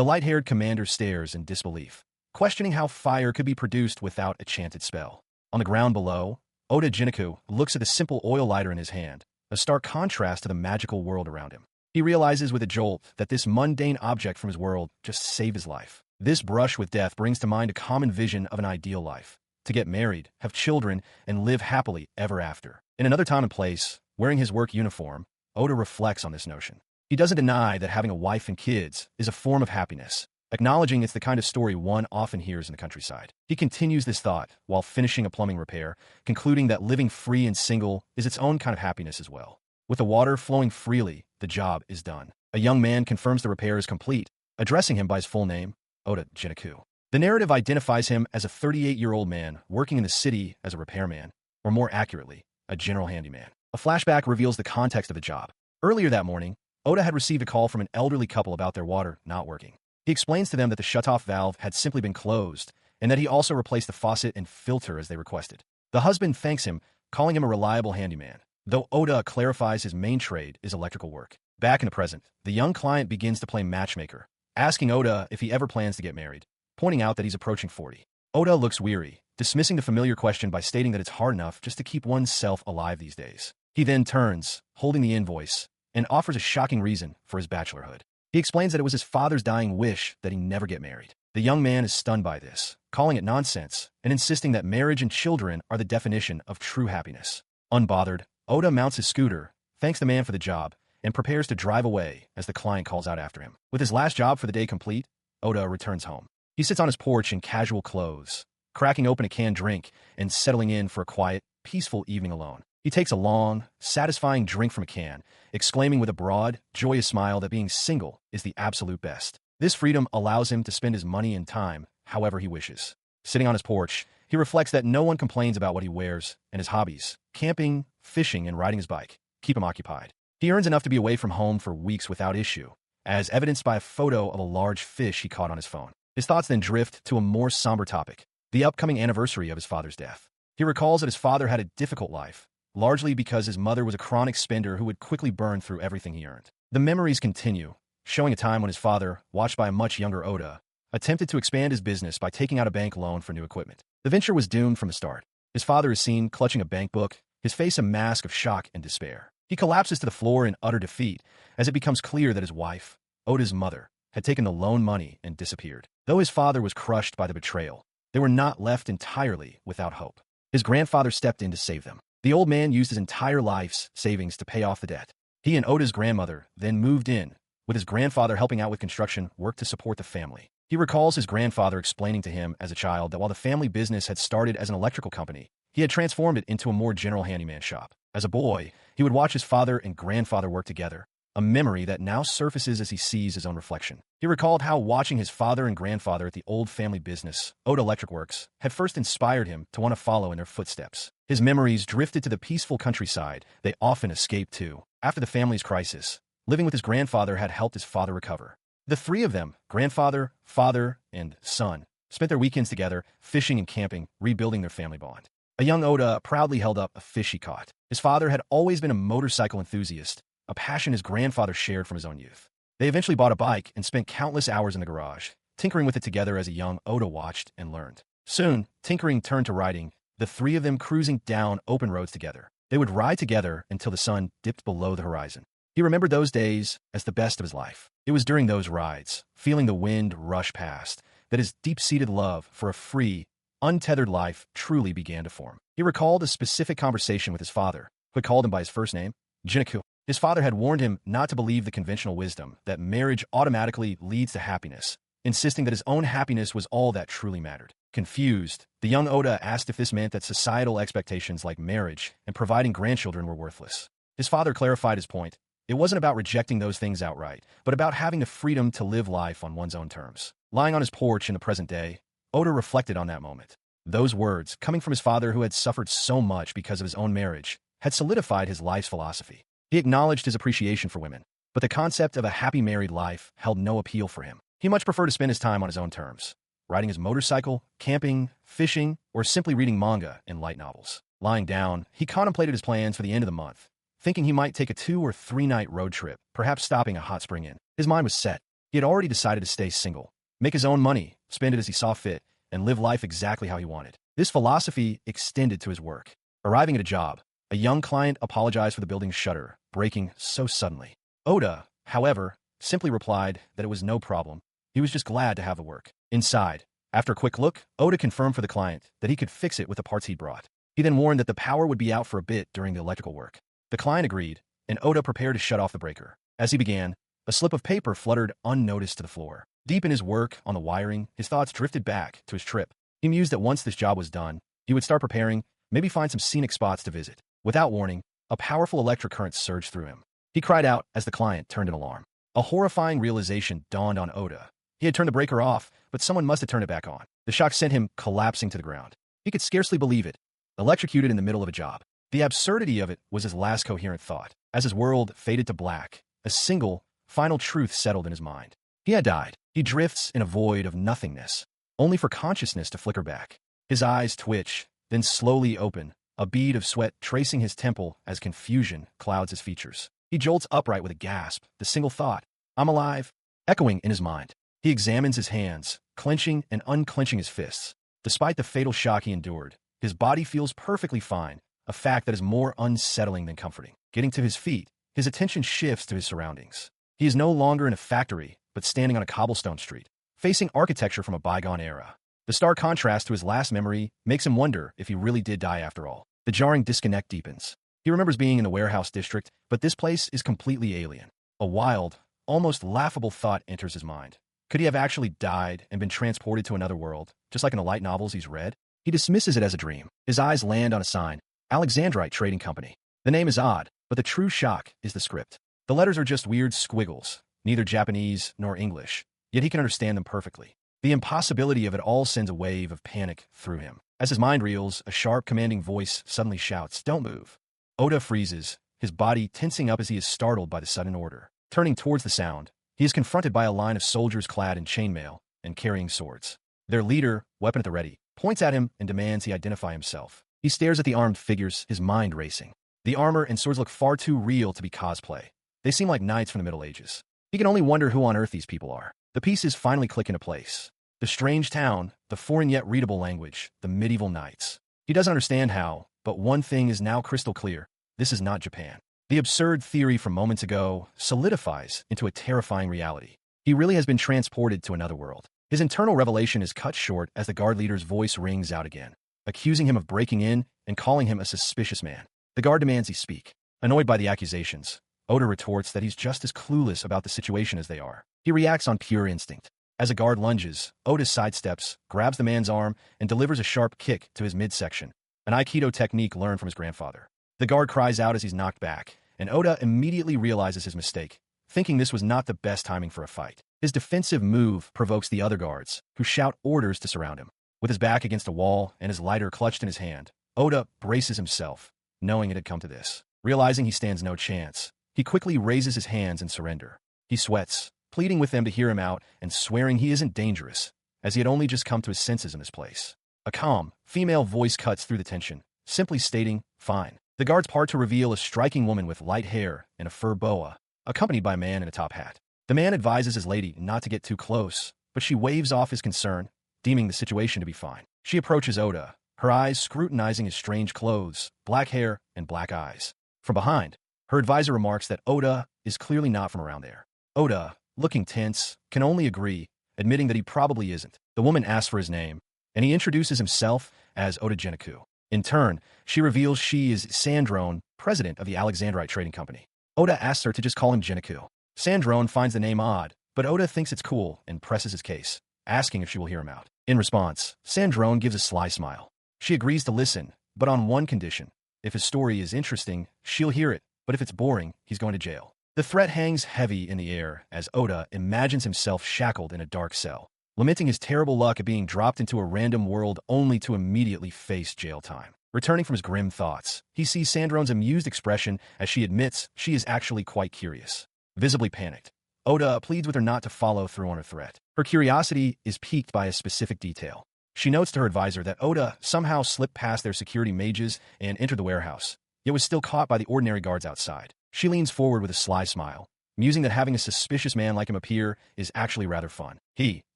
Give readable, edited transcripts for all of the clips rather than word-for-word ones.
The light-haired commander stares in disbelief, questioning how fire could be produced without a chanted spell. On the ground below, Oda Jiniku looks at the simple oil lighter in his hand, a stark contrast to the magical world around him. He realizes with a jolt that this mundane object from his world just saved his life. This brush with death brings to mind a common vision of an ideal life: to get married, have children, and live happily ever after. In another time and place, wearing his work uniform, Oda reflects on this notion. He doesn't deny that having a wife and kids is a form of happiness, acknowledging it's the kind of story one often hears in the countryside. He continues this thought while finishing a plumbing repair, concluding that living free and single is its own kind of happiness as well. With the water flowing freely, the job is done. A young man confirms the repair is complete, addressing him by his full name, Oda Jiniku. The narrative identifies him as a 38-year-old man working in the city as a repairman, or more accurately, a general handyman. A flashback reveals the context of the job. Earlier that morning, Oda had received a call from an elderly couple about their water not working. He explains to them that the shutoff valve had simply been closed, and that he also replaced the faucet and filter as they requested. The husband thanks him, calling him a reliable handyman, though Oda clarifies his main trade is electrical work. Back in the present, the young client begins to play matchmaker, asking Oda if he ever plans to get married, pointing out that he's approaching 40. Oda looks weary, dismissing the familiar question by stating that it's hard enough just to keep oneself alive these days. He then turns, holding the invoice, and offers a shocking reason for his bachelorhood. He explains that it was his father's dying wish that he never get married. The young man is stunned by this, calling it nonsense, and insisting that marriage and children are the definition of true happiness. Unbothered, Oda mounts his scooter, thanks the man for the job, and prepares to drive away as the client calls out after him. With his last job for the day complete, Oda returns home. He sits on his porch in casual clothes, cracking open a canned drink and settling in for a quiet, peaceful evening alone. He takes a long, satisfying drink from a can, exclaiming with a broad, joyous smile that being single is the absolute best. This freedom allows him to spend his money and time however he wishes. Sitting on his porch, he reflects that no one complains about what he wears, and his hobbies, camping, fishing, and riding his bike, keep him occupied. He earns enough to be away from home for weeks without issue, as evidenced by a photo of a large fish he caught on his phone. His thoughts then drift to a more somber topic: the upcoming anniversary of his father's death. He recalls that his father had a difficult life, largely because his mother was a chronic spender who would quickly burn through everything he earned. The memories continue, showing a time when his father, watched by a much younger Oda, attempted to expand his business by taking out a bank loan for new equipment. The venture was doomed from the start. His father is seen clutching a bank book, his face a mask of shock and despair. He collapses to the floor in utter defeat as it becomes clear that his wife, Oda's mother, had taken the loan money and disappeared. Though his father was crushed by the betrayal, they were not left entirely without hope. His grandfather stepped in to save them. The old man used his entire life's savings to pay off the debt. He and Oda's grandmother then moved in, with his grandfather helping out with construction work to support the family. He recalls his grandfather explaining to him as a child that while the family business had started as an electrical company, he had transformed it into a more general handyman shop. As a boy, he would watch his father and grandfather work together, a memory that now surfaces as he sees his own reflection. He recalled how watching his father and grandfather at the old family business, Oda Electric Works, had first inspired him to want to follow in their footsteps. His memories drifted to the peaceful countryside they often escaped to. After the family's crisis, living with his grandfather had helped his father recover. The three of them, grandfather, father, and son, spent their weekends together, fishing and camping, rebuilding their family bond. A young Oda proudly held up a fish he caught. His father had always been a motorcycle enthusiast, a passion his grandfather shared from his own youth. They eventually bought a bike and spent countless hours in the garage, tinkering with it together as a young Oda watched and learned. Soon, tinkering turned to riding, the three of them cruising down open roads together. They would ride together until the sun dipped below the horizon. He remembered those days as the best of his life. It was during those rides, feeling the wind rush past, that his deep-seated love for a free, untethered life truly began to form. He recalled a specific conversation with his father, who had called him by his first name, Jiniku. His father had warned him not to believe the conventional wisdom that marriage automatically leads to happiness, insisting that his own happiness was all that truly mattered. Confused, the young Oda asked if this meant that societal expectations like marriage and providing grandchildren were worthless. His father clarified his point. It wasn't about rejecting those things outright, but about having the freedom to live life on one's own terms. Lying on his porch in the present day, Oda reflected on that moment. Those words, coming from his father who had suffered so much because of his own marriage, had solidified his life's philosophy. He acknowledged his appreciation for women, but the concept of a happy married life held no appeal for him. He much preferred to spend his time on his own terms, riding his motorcycle, camping, fishing, or simply reading manga and light novels. Lying down, he contemplated his plans for the end of the month, thinking he might take a 2 or 3 night road trip, perhaps stopping a hot spring inn. His mind was set. He had already decided to stay single, make his own money, spend it as he saw fit, and live life exactly how he wanted. This philosophy extended to his work. Arriving at a job, a young client apologized for the building's shutter, breaking so suddenly. Oda, however, simply replied that it was no problem. He was just glad to have the work. Inside, after a quick look, Oda confirmed for the client that he could fix it with the parts he'd brought. He then warned that the power would be out for a bit during the electrical work. The client agreed, and Oda prepared to shut off the breaker. As he began, a slip of paper fluttered unnoticed to the floor. Deep in his work on the wiring, his thoughts drifted back to his trip. He mused that once this job was done, he would start preparing, maybe find some scenic spots to visit. Without warning, a powerful electric current surged through him. He cried out as the client turned an alarm. A horrifying realization dawned on Oda. He had turned the breaker off, but someone must have turned it back on. The shock sent him collapsing to the ground. He could scarcely believe it. Electrocuted in the middle of a job. The absurdity of it was his last coherent thought. As his world faded to black, a single, final truth settled in his mind. He had died. He drifts in a void of nothingness, only for consciousness to flicker back. His eyes twitch, then slowly open, a bead of sweat tracing his temple as confusion clouds his features. He jolts upright with a gasp, the single thought, "I'm alive," echoing in his mind. He examines his hands, clenching and unclenching his fists. Despite the fatal shock he endured, his body feels perfectly fine, a fact that is more unsettling than comforting. Getting to his feet, his attention shifts to his surroundings. He is no longer in a factory, but standing on a cobblestone street, facing architecture from a bygone era. The stark contrast to his last memory makes him wonder if he really did die after all. The jarring disconnect deepens. He remembers being in the warehouse district, but this place is completely alien. A wild, almost laughable thought enters his mind. Could he have actually died and been transported to another world, just like in the light novels he's read? He dismisses it as a dream. His eyes land on a sign, Alexandrite Trading Company. The name is odd, but the true shock is the script. The letters are just weird squiggles, neither Japanese nor English, yet he can understand them perfectly. The impossibility of it all sends a wave of panic through him. As his mind reels, a sharp, commanding voice suddenly shouts, "Don't move." Oda freezes, his body tensing up as he is startled by the sudden order. Turning towards the sound, he is confronted by a line of soldiers clad in chainmail and carrying swords. Their leader, weapon at the ready, points at him and demands he identify himself. He stares at the armed figures, his mind racing. The armor and swords look far too real to be cosplay. They seem like knights from the Middle Ages. He can only wonder who on earth these people are. The pieces finally click into place. The strange town, the foreign yet readable language, the medieval knights. He doesn't understand how, but one thing is now crystal clear. This is not Japan. The absurd theory from moments ago solidifies into a terrifying reality. He really has been transported to another world. His internal revelation is cut short as the guard leader's voice rings out again, accusing him of breaking in and calling him a suspicious man. The guard demands he speak. Annoyed by the accusations, Oda retorts that he's just as clueless about the situation as they are. He reacts on pure instinct. As a guard lunges, Oda sidesteps, grabs the man's arm, and delivers a sharp kick to his midsection, an Aikido technique learned from his grandfather. The guard cries out as he's knocked back, and Oda immediately realizes his mistake, thinking this was not the best timing for a fight. His defensive move provokes the other guards, who shout orders to surround him. With his back against a wall and his lighter clutched in his hand, Oda braces himself, knowing it had come to this. Realizing he stands no chance, he quickly raises his hands in surrender. He sweats, pleading with them to hear him out and swearing he isn't dangerous, as he had only just come to his senses in this place. A calm, female voice cuts through the tension, simply stating, "Fine." The guards part to reveal a striking woman with light hair and a fur boa, accompanied by a man in a top hat. The man advises his lady not to get too close, but she waves off his concern, deeming the situation to be fine. She approaches Oda, her eyes scrutinizing his strange clothes, black hair, and black eyes. From behind, her advisor remarks that Oda is clearly not from around there. Oda, looking tense, can only agree, admitting that he probably isn't. The woman asks for his name, and he introduces himself as Oda Geniku. In turn, she reveals she is Sandrone, president of the Alexandrite Trading Company. Oda asks her to just call him Geniku. Sandrone finds the name odd, but Oda thinks it's cool and presses his case, asking if she will hear him out. In response, Sandrone gives a sly smile. She agrees to listen, but on one condition. If his story is interesting, she'll hear it, but if it's boring, he's going to jail. The threat hangs heavy in the air as Oda imagines himself shackled in a dark cell, lamenting his terrible luck at being dropped into a random world only to immediately face jail time. Returning from his grim thoughts, he sees Sandrone's amused expression as she admits she is actually quite curious. Visibly panicked, Oda pleads with her not to follow through on her threat. Her curiosity is piqued by a specific detail. She notes to her advisor that Oda somehow slipped past their security mages and entered the warehouse, yet was still caught by the ordinary guards outside. She leans forward with a sly smile, musing that having a suspicious man like him appear is actually rather fun. He,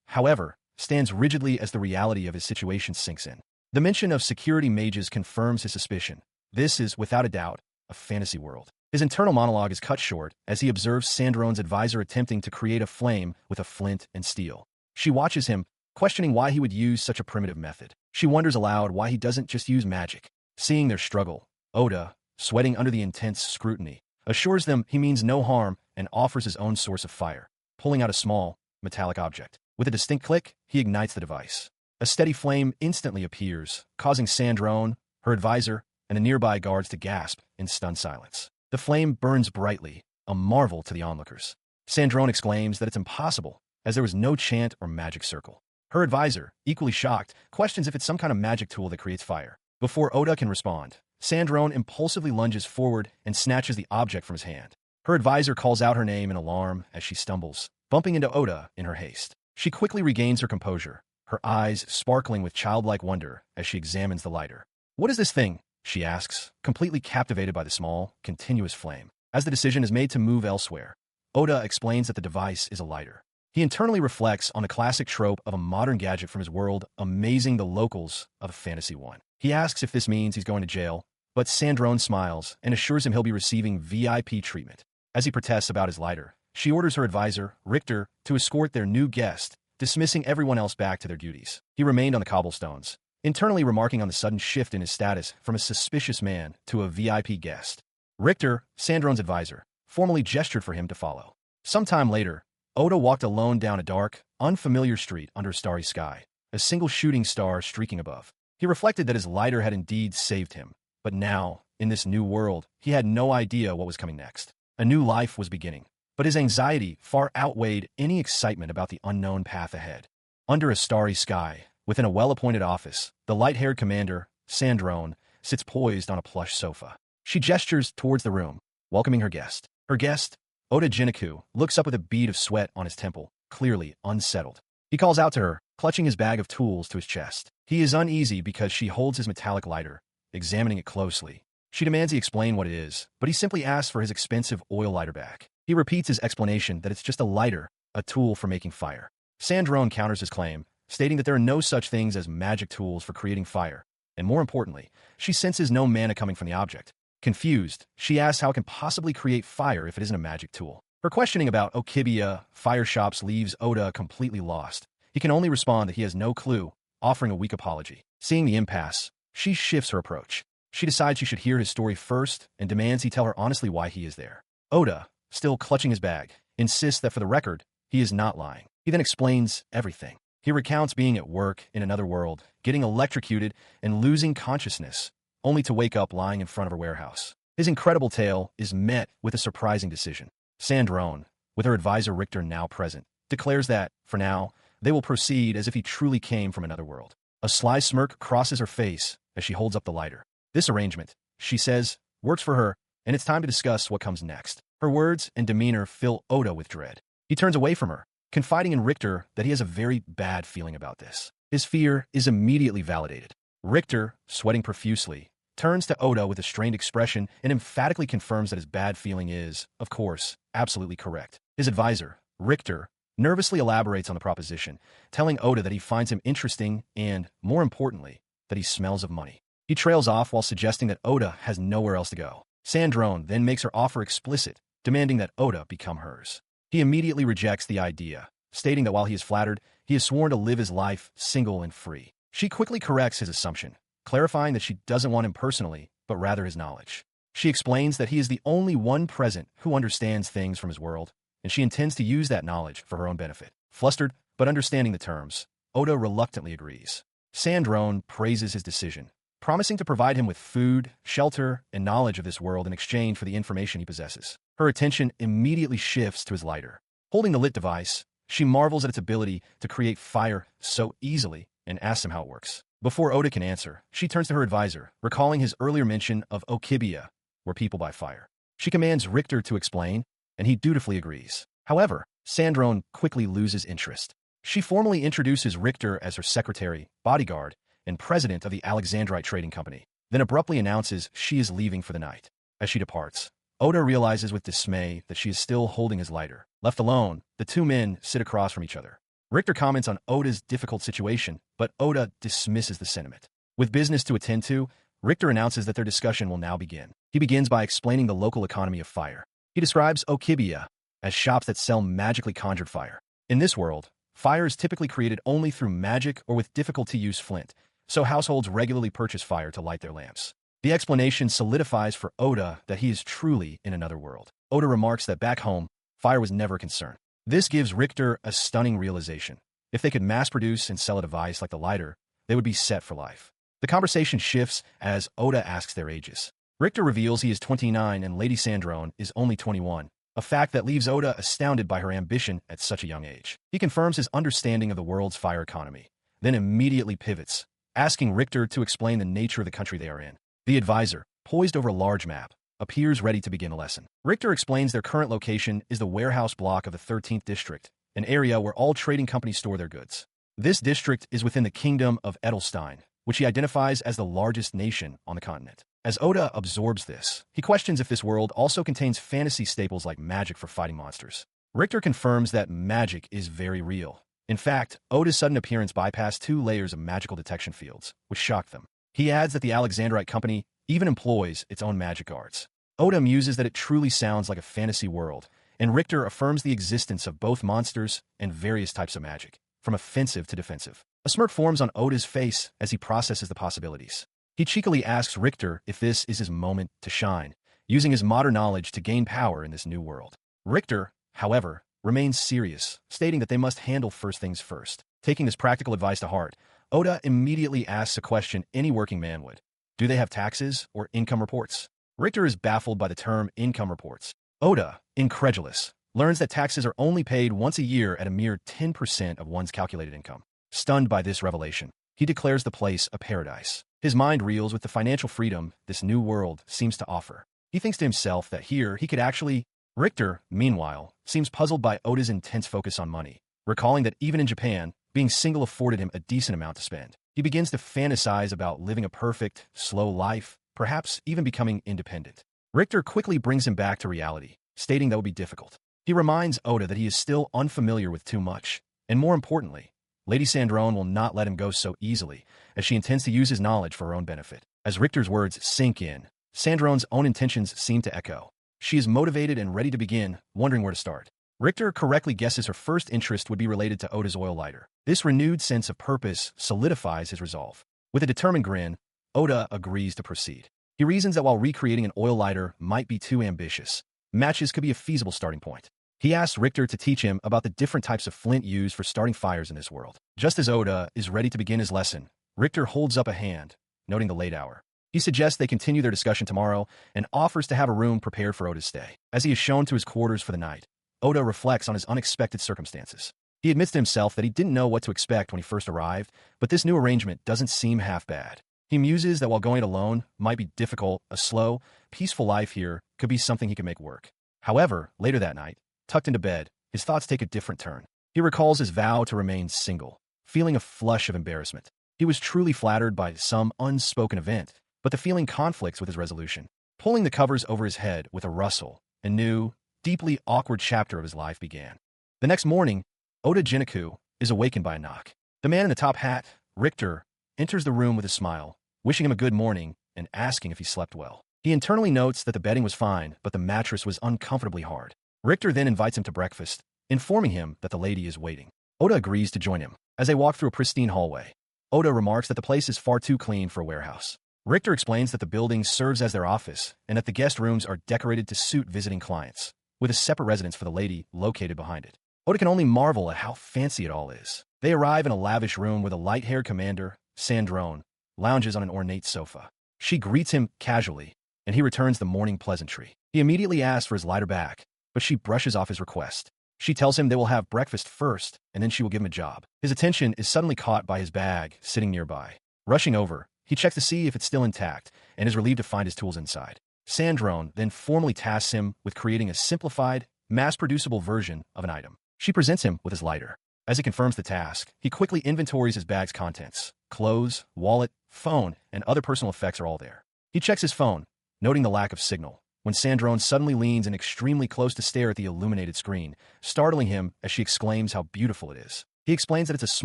however, stands rigidly as the reality of his situation sinks in. The mention of security mages confirms his suspicion. This is, without a doubt, a fantasy world. His internal monologue is cut short as he observes Sandrone's advisor attempting to create a flame with a flint and steel. She watches him, questioning why he would use such a primitive method. She wonders aloud why he doesn't just use magic. Seeing their struggle, Oda, sweating under the intense scrutiny, assures them he means no harm and offers his own source of fire, pulling out a small, metallic object. With a distinct click, he ignites the device. A steady flame instantly appears, causing Sandrone, her advisor, and the nearby guards to gasp in stunned silence. The flame burns brightly, a marvel to the onlookers. Sandrone exclaims that it's impossible, as there was no chant or magic circle. Her advisor, equally shocked, questions if it's some kind of magic tool that creates fire. Before Oda can respond, Sandrone impulsively lunges forward and snatches the object from his hand. Her advisor calls out her name in alarm as she stumbles, bumping into Oda in her haste. She quickly regains her composure, her eyes sparkling with childlike wonder as she examines the lighter. "What is this thing?" she asks, completely captivated by the small, continuous flame. As the decision is made to move elsewhere, Oda explains that the device is a lighter. He internally reflects on the classic trope of a modern gadget from his world, amazing the locals of a fantasy one. He asks if this means he's going to jail, but Sandrone smiles and assures him he'll be receiving VIP treatment. As he protests about his lighter, she orders her advisor, Richter, to escort their new guest, dismissing everyone else back to their duties. He remained on the cobblestones, internally remarking on the sudden shift in his status from a suspicious man to a VIP guest. Richter, Sandrone's advisor, formally gestured for him to follow. Sometime later, Oda walked alone down a dark, unfamiliar street under a starry sky, a single shooting star streaking above. He reflected that his lighter had indeed saved him, but now, in this new world, he had no idea what was coming next. A new life was beginning, but his anxiety far outweighed any excitement about the unknown path ahead. Under a starry sky, within a well-appointed office, the light-haired commander, Sandrone, sits poised on a plush sofa. She gestures towards the room, welcoming her guest. Her guest, Oda Jiniku, looks up with a bead of sweat on his temple, clearly unsettled. He calls out to her, clutching his bag of tools to his chest. He is uneasy because she holds his metallic lighter, examining it closely. She demands he explain what it is, but he simply asks for his expensive oil lighter back. He repeats his explanation that it's just a lighter, a tool for making fire. Sandrone counters his claim, stating that there are no such things as magic tools for creating fire, and more importantly, she senses no mana coming from the object. Confused, she asks how it can possibly create fire if it isn't a magic tool. Her questioning about Okibiya fire shops leaves Oda completely lost. He can only respond that he has no clue, offering a weak apology. Seeing the impasse, she shifts her approach. She decides she should hear his story first and demands he tell her honestly why he is there. Oda, still clutching his bag, insists that for the record, he is not lying. He then explains everything. He recounts being at work in another world, getting electrocuted, and losing consciousness, only to wake up lying in front of her warehouse. His incredible tale is met with a surprising decision. Sandrone, with her advisor Richter now present, declares that, for now, they will proceed as if he truly came from another world. A sly smirk crosses her face as she holds up the lighter. This arrangement, she says, works for her, and it's time to discuss what comes next. Her words and demeanor fill Oda with dread. He turns away from her, confiding in Richter that he has a very bad feeling about this. His fear is immediately validated. Richter, sweating profusely, turns to Oda with a strained expression and emphatically confirms that his bad feeling is, of course, absolutely correct. His advisor, Richter, nervously elaborates on the proposition, telling Oda that he finds him interesting and, more importantly, that he smells of money. He trails off while suggesting that Oda has nowhere else to go. Sandrone then makes her offer explicit, demanding that Oda become hers. He immediately rejects the idea, stating that while he is flattered, he has sworn to live his life single and free. She quickly corrects his assumption, clarifying that she doesn't want him personally, but rather his knowledge. She explains that he is the only one present who understands things from his world, and she intends to use that knowledge for her own benefit. Flustered, but understanding the terms, Oda reluctantly agrees. Sandrone praises his decision, promising to provide him with food, shelter, and knowledge of this world in exchange for the information he possesses. Her attention immediately shifts to his lighter. Holding the lit device, she marvels at its ability to create fire so easily and asks him how it works. Before Oda can answer, she turns to her advisor, recalling his earlier mention of Okibiya, where people buy fire. She commands Richter to explain, and he dutifully agrees. However, Sandrone quickly loses interest. She formally introduces Richter as her secretary, bodyguard, and president of the Alexandrite Trading Company, then abruptly announces she is leaving for the night. As she departs, Oda realizes with dismay that she is still holding his lighter. Left alone, the two men sit across from each other. Richter comments on Oda's difficult situation, but Oda dismisses the sentiment. With business to attend to, Richter announces that their discussion will now begin. He begins by explaining the local economy of fire. He describes Okibiya as shops that sell magically conjured fire. In this world, fire is typically created only through magic or with difficult-to-use flint, so households regularly purchase fire to light their lamps. The explanation solidifies for Oda that he is truly in another world. Oda remarks that back home, fire was never a concern. This gives Richter a stunning realization. If they could mass-produce and sell a device like the lighter, they would be set for life. The conversation shifts as Oda asks their ages. Richter reveals he is 29 and Lady Sandrone is only 21, a fact that leaves Oda astounded by her ambition at such a young age. He confirms his understanding of the world's fire economy, then immediately pivots, asking Richter to explain the nature of the country they are in. The advisor, poised over a large map, appears ready to begin a lesson. Richter explains their current location is the warehouse block of the 13th district, an area where all trading companies store their goods. This district is within the kingdom of Edelstein, which he identifies as the largest nation on the continent. As Oda absorbs this, he questions if this world also contains fantasy staples like magic for fighting monsters. Richter confirms that magic is very real. In fact, Oda's sudden appearance bypassed 2 layers of magical detection fields, which shocked them. He adds that the Alexandrite company even employs its own magic arts. Oda muses that it truly sounds like a fantasy world, and Richter affirms the existence of both monsters and various types of magic, from offensive to defensive. A smirk forms on Oda's face as he processes the possibilities. He cheekily asks Richter if this is his moment to shine, using his modern knowledge to gain power in this new world. Richter, however, remains serious, stating that they must handle first things first. Taking this practical advice to heart, Oda immediately asks a question any working man would. Do they have taxes or income reports? Richter is baffled by the term income reports. Oda, incredulous, learns that taxes are only paid once a year at a mere 10% of one's calculated income. Stunned by this revelation, he declares the place a paradise. His mind reels with the financial freedom this new world seems to offer. He thinks to himself that here he could actually... Richter, meanwhile, seems puzzled by Oda's intense focus on money, recalling that even in Japan, being single afforded him a decent amount to spend. He begins to fantasize about living a perfect, slow life, perhaps even becoming independent. Richter quickly brings him back to reality, stating that would be difficult. He reminds Oda that he is still unfamiliar with too much, and more importantly, Lady Sandrone will not let him go so easily, as she intends to use his knowledge for her own benefit. As Richter's words sink in, Sandrone's own intentions seem to echo. She is motivated and ready to begin, wondering where to start. Richter correctly guesses her first interest would be related to Oda's oil lighter. This renewed sense of purpose solidifies his resolve. With a determined grin, Oda agrees to proceed. He reasons that while recreating an oil lighter might be too ambitious, matches could be a feasible starting point. He asks Richter to teach him about the different types of flint used for starting fires in this world. Just as Oda is ready to begin his lesson, Richter holds up a hand, noting the late hour. He suggests they continue their discussion tomorrow and offers to have a room prepared for Oda's stay. As he is shown to his quarters for the night, Oda reflects on his unexpected circumstances. He admits to himself that he didn't know what to expect when he first arrived, but this new arrangement doesn't seem half bad. He muses that while going it alone might be difficult, a slow, peaceful life here could be something he could make work. However, later that night, tucked into bed, his thoughts take a different turn. He recalls his vow to remain single, feeling a flush of embarrassment. He was truly flattered by some unspoken event, but the feeling conflicts with his resolution. Pulling the covers over his head with a rustle, a new, deeply awkward chapter of his life began. The next morning, Oda Jiniku is awakened by a knock. The man in the top hat, Richter, enters the room with a smile, wishing him a good morning and asking if he slept well. He internally notes that the bedding was fine, but the mattress was uncomfortably hard. Richter then invites him to breakfast, informing him that the lady is waiting. Oda agrees to join him. As they walk through a pristine hallway, Oda remarks that the place is far too clean for a warehouse. Richter explains that the building serves as their office and that the guest rooms are decorated to suit visiting clients, with a separate residence for the lady located behind it. Oda can only marvel at how fancy it all is. They arrive in a lavish room where the light-haired commander, Sandrone, lounges on an ornate sofa. She greets him casually, and he returns the morning pleasantry. He immediately asks for his lighter back, but she brushes off his request. She tells him they will have breakfast first, and then she will give him a job. His attention is suddenly caught by his bag sitting nearby. Rushing over, he checks to see if it's still intact, and is relieved to find his tools inside. Sandrone then formally tasks him with creating a simplified, mass-producible version of an item. She presents him with his lighter. As he confirms the task, he quickly inventories his bag's contents. Clothes, wallet, phone, and other personal effects are all there. He checks his phone, noting the lack of signal, when Sandrone suddenly leans in extremely close to stare at the illuminated screen, startling him as she exclaims how beautiful it is. He explains that it's a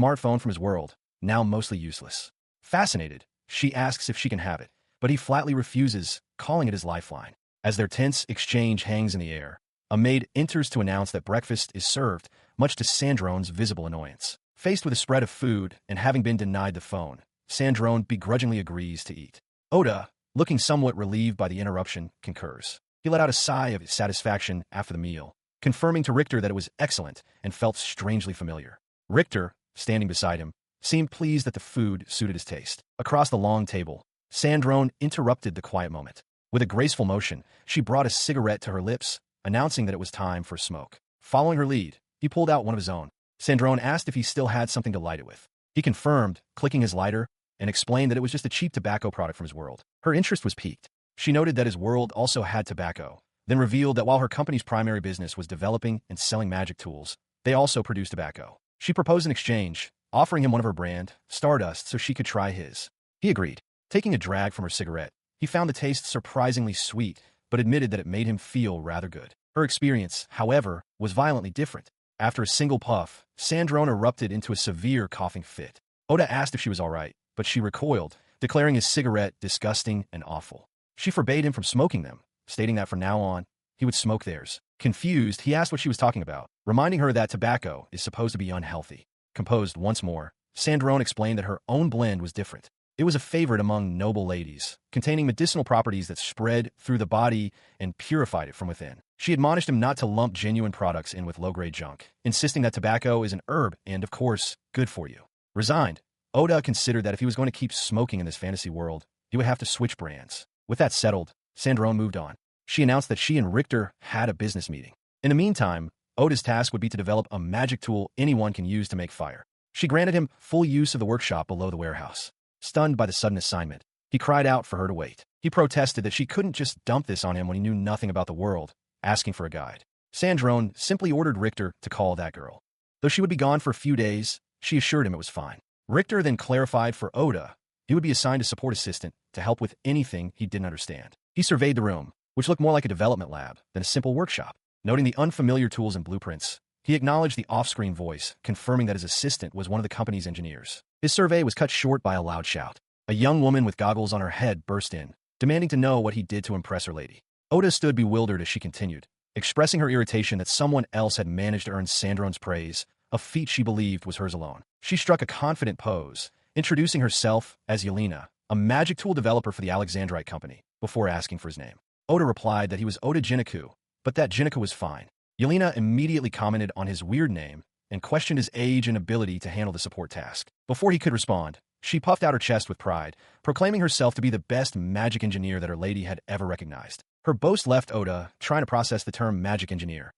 smartphone from his world, now mostly useless. Fascinated, she asks if she can have it, but he flatly refuses, calling it his lifeline. As their tense exchange hangs in the air, a maid enters to announce that breakfast is served, much to Sandrone's visible annoyance. Faced with a spread of food and having been denied the phone, Sandrone begrudgingly agrees to eat. Oda, looking somewhat relieved by the interruption, concurs. He let out a sigh of satisfaction after the meal, confirming to Richter that it was excellent and felt strangely familiar. Richter, standing beside him, seemed pleased that the food suited his taste. Across the long table, Sandrone interrupted the quiet moment. With a graceful motion, she brought a cigarette to her lips, announcing that it was time for a smoke. Following her lead, he pulled out one of his own. Sandrone asked if he still had something to light it with. He confirmed, clicking his lighter, and explained that it was just a cheap tobacco product from his world. Her interest was piqued. She noted that his world also had tobacco, then revealed that while her company's primary business was developing and selling magic tools, they also produced tobacco. She proposed an exchange, offering him one of her brand, Stardust, so she could try his. He agreed. Taking a drag from her cigarette, he found the taste surprisingly sweet, but admitted that it made him feel rather good. Her experience, however, was violently different. After a single puff, Sandrone erupted into a severe coughing fit. Oda asked if she was all right, but she recoiled, declaring his cigarette disgusting and awful. She forbade him from smoking them, stating that from now on, he would smoke theirs. Confused, he asked what she was talking about, reminding her that tobacco is supposed to be unhealthy. Composed once more, Sandrone explained that her own blend was different. It was a favorite among noble ladies, containing medicinal properties that spread through the body and purified it from within. She admonished him not to lump genuine products in with low-grade junk, insisting that tobacco is an herb and, of course, good for you. Resigned, Oda considered that if he was going to keep smoking in this fantasy world, he would have to switch brands. With that settled, Sandrone moved on. She announced that she and Richter had a business meeting. In the meantime, Oda's task would be to develop a magic tool anyone can use to make fire. She granted him full use of the workshop below the warehouse. Stunned by the sudden assignment, he cried out for her to wait. He protested that she couldn't just dump this on him when he knew nothing about the world, asking for a guide. Sandrone simply ordered Richter to call that girl. Though she would be gone for a few days, she assured him it was fine. Richter then clarified for Oda he would be assigned a support assistant to help with anything he didn't understand. He surveyed the room, which looked more like a development lab than a simple workshop. Noting the unfamiliar tools and blueprints, he acknowledged the off-screen voice, confirming that his assistant was one of the company's engineers. His survey was cut short by a loud shout. A young woman with goggles on her head burst in, demanding to know what he did to impress her lady. Oda stood bewildered as she continued, expressing her irritation that someone else had managed to earn Sandrone's praise, a feat she believed was hers alone. She struck a confident pose, introducing herself as Yelena, a magic tool developer for the Alexandrite company, before asking for his name. Oda replied that he was Oda Jiniku, but that Jiniku was fine. Yelena immediately commented on his weird name and questioned his age and ability to handle the support task. Before he could respond, she puffed out her chest with pride, proclaiming herself to be the best magic engineer that her lady had ever recognized. Her boast left Oda trying to process the term magic engineer.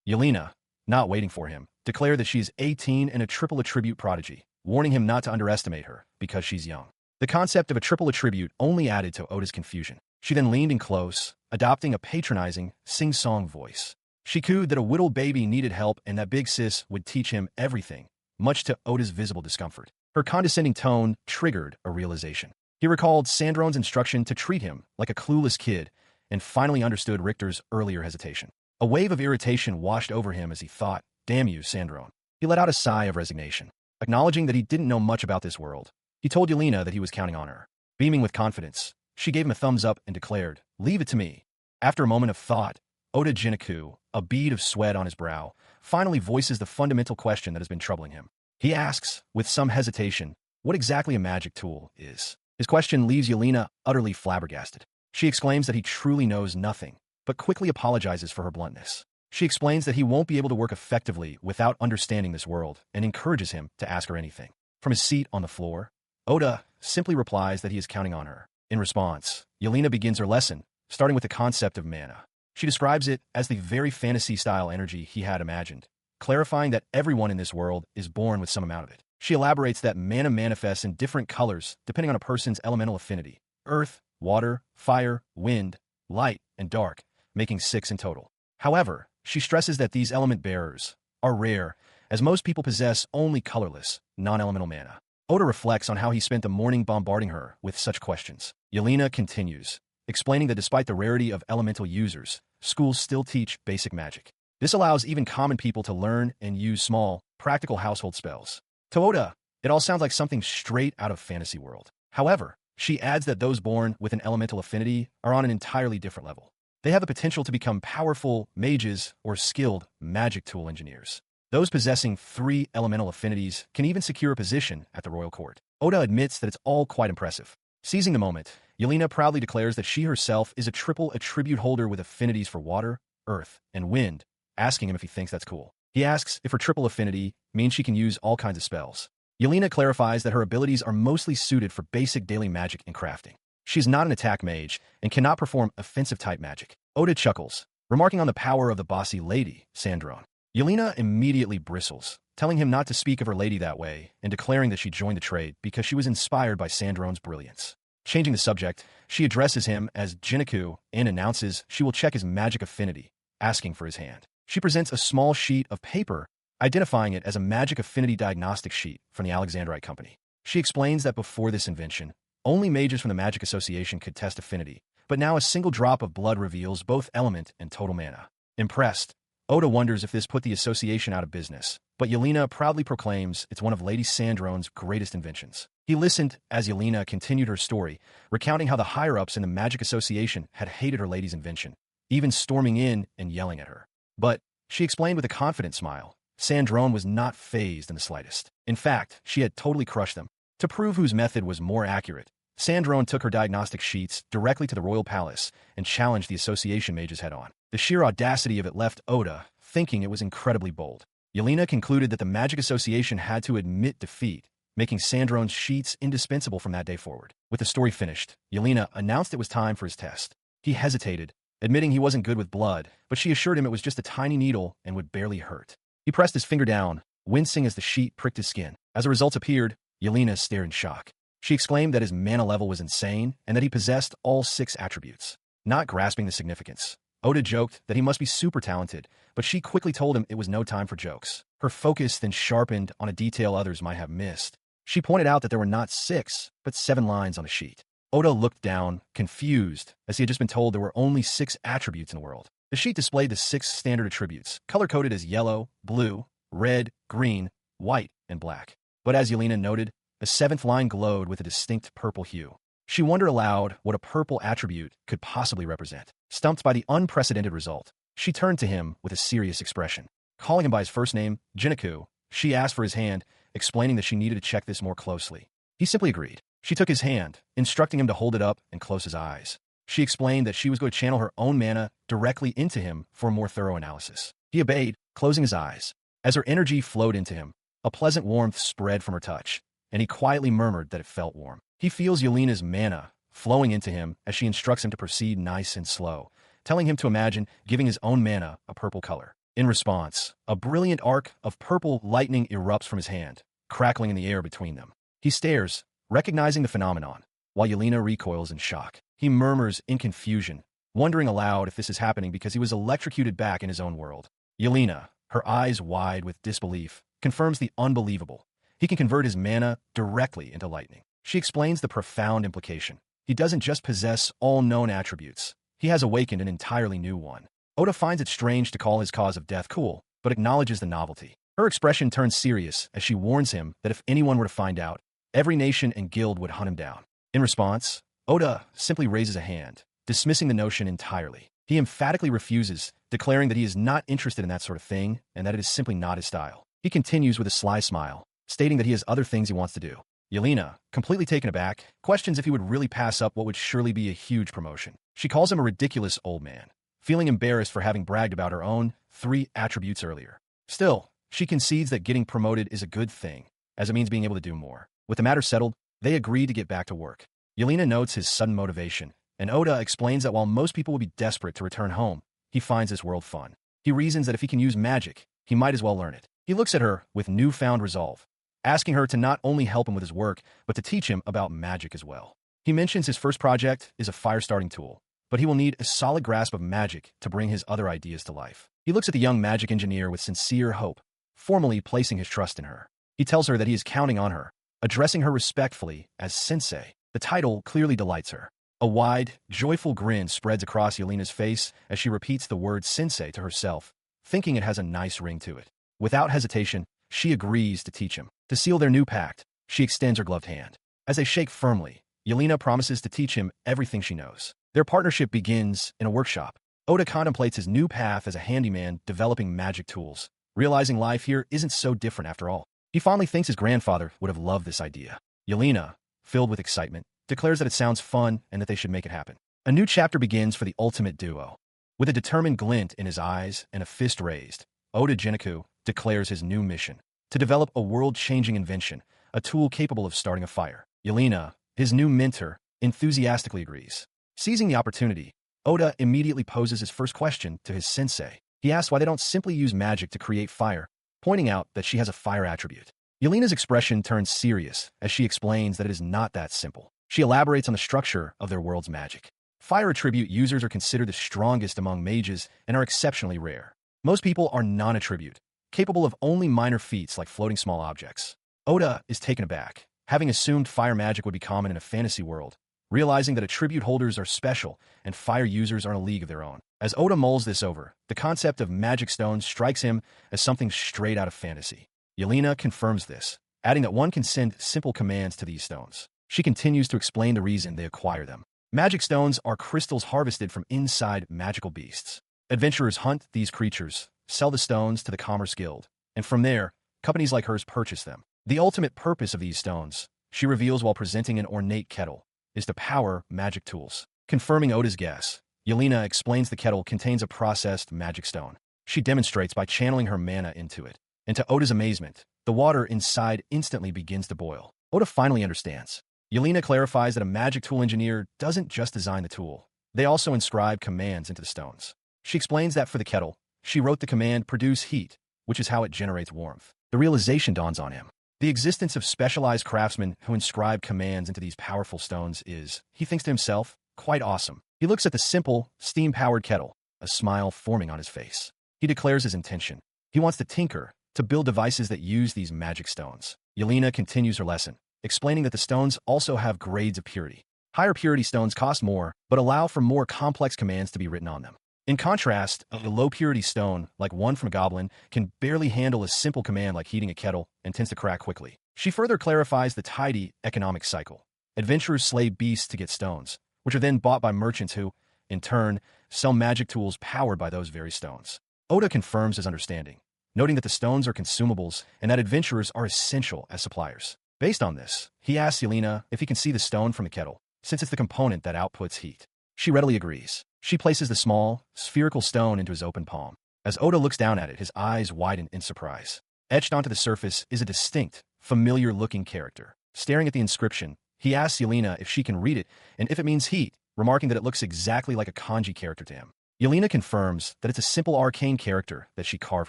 Yelena, not waiting for him, declared that she's 18 and a triple attribute prodigy, warning him not to underestimate her because she's young. The concept of a triple attribute only added to Oda's confusion. She then leaned in close, adopting a patronizing, sing-song voice. She cooed that a whittle baby needed help and that Big Sis would teach him everything, much to Oda's visible discomfort. Her condescending tone triggered a realization. He recalled Sandrone's instruction to treat him like a clueless kid and finally understood Richter's earlier hesitation. A wave of irritation washed over him as he thought, "Damn you, Sandrone." He let out a sigh of resignation. Acknowledging that he didn't know much about this world, he told Yelena that he was counting on her. Beaming with confidence, she gave him a thumbs up and declared, "Leave it to me." After a moment of thought, Oda Jiniku, a bead of sweat on his brow, finally voices the fundamental question that has been troubling him. He asks, with some hesitation, what exactly a magic tool is. His question leaves Yelena utterly flabbergasted. She exclaims that he truly knows nothing, but quickly apologizes for her bluntness. She explains that he won't be able to work effectively without understanding this world and encourages him to ask her anything. From his seat on the floor, Oda simply replies that he is counting on her. In response, Yelena begins her lesson, starting with the concept of mana. She describes it as the very fantasy-style energy he had imagined, clarifying that everyone in this world is born with some amount of it. She elaborates that mana manifests in different colors depending on a person's elemental affinity: earth, water, fire, wind, light, and dark, making 6 in total. However, she stresses that these element bearers are rare, as most people possess only colorless, non-elemental mana. Oda reflects on how he spent the morning bombarding her with such questions. Yelena continues, explaining that despite the rarity of elemental users, schools still teach basic magic. This allows even common people to learn and use small, practical household spells. To Oda, it all sounds like something straight out of fantasy world. However, she adds that those born with an elemental affinity are on an entirely different level. They have the potential to become powerful mages or skilled magic tool engineers. Those possessing 3 elemental affinities can even secure a position at the royal court. Oda admits that it's all quite impressive. Seizing the moment, Yelena proudly declares that she herself is a triple attribute holder with affinities for water, earth, and wind, asking him if he thinks that's cool. He asks if her triple affinity means she can use all kinds of spells. Yelena clarifies that her abilities are mostly suited for basic daily magic and crafting. She is not an attack mage and cannot perform offensive-type magic. Oda chuckles, remarking on the power of the bossy lady, Sandrone. Yelena immediately bristles, telling him not to speak of her lady that way and declaring that she joined the trade because she was inspired by Sandrone's brilliance. Changing the subject, she addresses him as Jiniku and announces she will check his magic affinity, asking for his hand. She presents a small sheet of paper, identifying it as a magic affinity diagnostic sheet from the Alexandrite Company. She explains that before this invention, only mages from the Magic Association could test affinity, but now a single drop of blood reveals both element and total mana. Impressed, Oda wonders if this put the association out of business, but Yelena proudly proclaims it's one of Lady Sandrone's greatest inventions. He listened as Yelena continued her story, recounting how the higher-ups in the Magic Association had hated her lady's invention, even storming in and yelling at her. But, she explained with a confident smile, Sandrone was not fazed in the slightest. In fact, she had totally crushed them. To prove whose method was more accurate, Sandrone took her diagnostic sheets directly to the royal palace and challenged the association mages head-on. The sheer audacity of it left Oda thinking it was incredibly bold. Yelena concluded that the Magic Association had to admit defeat, making Sandrone's sheets indispensable from that day forward. With the story finished, Yelena announced it was time for his test. He hesitated, admitting he wasn't good with blood, but she assured him it was just a tiny needle and would barely hurt. He pressed his finger down, wincing as the sheet pricked his skin. As the results appeared, Yelena stared in shock. She exclaimed that his mana level was insane and that he possessed all 6 attributes. Not grasping the significance, Oda joked that he must be super talented, but she quickly told him it was no time for jokes. Her focus then sharpened on a detail others might have missed. She pointed out that there were not 6, but 7 lines on the sheet. Oda looked down, confused, as he had just been told there were only 6 attributes in the world. The sheet displayed the 6 standard attributes, color-coded as yellow, blue, red, green, white, and black. But as Yelena noted, the 7th line glowed with a distinct purple hue. She wondered aloud what a purple attribute could possibly represent. Stumped by the unprecedented result, she turned to him with a serious expression. Calling him by his first name, Jiniku, she asked for his hand, explaining that she needed to check this more closely. He simply agreed. She took his hand, instructing him to hold it up and close his eyes. She explained that she was going to channel her own mana directly into him for a more thorough analysis. He obeyed, closing his eyes. As her energy flowed into him, a pleasant warmth spread from her touch, and he quietly murmured that it felt warm. He feels Yelena's mana flowing into him as she instructs him to proceed nice and slow, telling him to imagine giving his own mana a purple color. In response, a brilliant arc of purple lightning erupts from his hand, crackling in the air between them. He stares, recognizing the phenomenon, while Yelena recoils in shock. He murmurs in confusion, wondering aloud if this is happening because he was electrocuted back in his own world. Yelena, her eyes wide with disbelief, confirms the unbelievable. He can convert his mana directly into lightning. She explains the profound implication. He doesn't just possess all known attributes. He has awakened an entirely new one. Oda finds it strange to call his cause of death cool, but acknowledges the novelty. Her expression turns serious as she warns him that if anyone were to find out, every nation and guild would hunt him down. In response, Oda simply raises a hand, dismissing the notion entirely. He emphatically refuses, declaring that he is not interested in that sort of thing and that it is simply not his style. He continues with a sly smile, stating that he has other things he wants to do. Yelena, completely taken aback, questions if he would really pass up what would surely be a huge promotion. She calls him a ridiculous old man, feeling embarrassed for having bragged about her own 3 attributes earlier. Still, she concedes that getting promoted is a good thing, as it means being able to do more. With the matter settled, they agree to get back to work. Yelena notes his sudden motivation, and Oda explains that while most people would be desperate to return home, he finds this world fun. He reasons that if he can use magic, he might as well learn it. He looks at her with newfound resolve, asking her to not only help him with his work, but to teach him about magic as well. He mentions his first project is a fire-starting tool, but he will need a solid grasp of magic to bring his other ideas to life. He looks at the young magic engineer with sincere hope, formally placing his trust in her. He tells her that he is counting on her, addressing her respectfully as sensei. The title clearly delights her. A wide, joyful grin spreads across Yelena's face as she repeats the word sensei to herself, thinking it has a nice ring to it. Without hesitation, she agrees to teach him. To seal their new pact, she extends her gloved hand. As they shake firmly, Yelena promises to teach him everything she knows. Their partnership begins in a workshop. Oda contemplates his new path as a handyman developing magic tools, realizing life here isn't so different after all. He fondly thinks his grandfather would have loved this idea. Yelena, filled with excitement, declares that it sounds fun and that they should make it happen. A new chapter begins for the ultimate duo. With a determined glint in his eyes and a fist raised, Oda Jiniku declares his new mission: to develop a world-changing invention, a tool capable of starting a fire. Yelena, his new mentor, enthusiastically agrees. Seizing the opportunity, Oda immediately poses his first question to his sensei. He asks why they don't simply use magic to create fire, pointing out that she has a fire attribute. Yelena's expression turns serious as she explains that it is not that simple. She elaborates on the structure of their world's magic. Fire attribute users are considered the strongest among mages and are exceptionally rare. Most people are non-attribute, capable of only minor feats like floating small objects. Oda is taken aback, having assumed fire magic would be common in a fantasy world, realizing that attribute holders are special and fire users are in a league of their own. As Oda mulls this over, the concept of magic stones strikes him as something straight out of fantasy. Yelena confirms this, adding that one can send simple commands to these stones. She continues to explain the reason they acquire them. Magic stones are crystals harvested from inside magical beasts. Adventurers hunt these creatures, sell the stones to the Commerce Guild, and from there, companies like hers purchase them. The ultimate purpose of these stones, she reveals while presenting an ornate kettle, is to power magic tools. Confirming Oda's guess, Yelena explains the kettle contains a processed magic stone. She demonstrates by channeling her mana into it. And to Oda's amazement, the water inside instantly begins to boil. Oda finally understands. Yelena clarifies that a magic tool engineer doesn't just design the tool. They also inscribe commands into the stones. She explains that for the kettle, she wrote the command produce heat, which is how it generates warmth. The realization dawns on him. The existence of specialized craftsmen who inscribe commands into these powerful stones is, he thinks to himself, quite awesome. He looks at the simple, steam-powered kettle, a smile forming on his face. He declares his intention. He wants to tinker, to build devices that use these magic stones. Yelena continues her lesson, explaining that the stones also have grades of purity. Higher purity stones cost more, but allow for more complex commands to be written on them. In contrast, a low-purity stone, like one from a goblin, can barely handle a simple command like heating a kettle and tends to crack quickly. She further clarifies the tidy economic cycle. Adventurers slay beasts to get stones, which are then bought by merchants who, in turn, sell magic tools powered by those very stones. Oda confirms his understanding, noting that the stones are consumables and that adventurers are essential as suppliers. Based on this, he asks Yelena if he can see the stone from the kettle, since it's the component that outputs heat. She readily agrees. She places the small, spherical stone into his open palm. As Oda looks down at it, his eyes widen in surprise. Etched onto the surface is a distinct, familiar-looking character. Staring at the inscription, he asks Yelena if she can read it and if it means heat, remarking that it looks exactly like a kanji character to him. Yelena confirms that it's a simple arcane character that she carved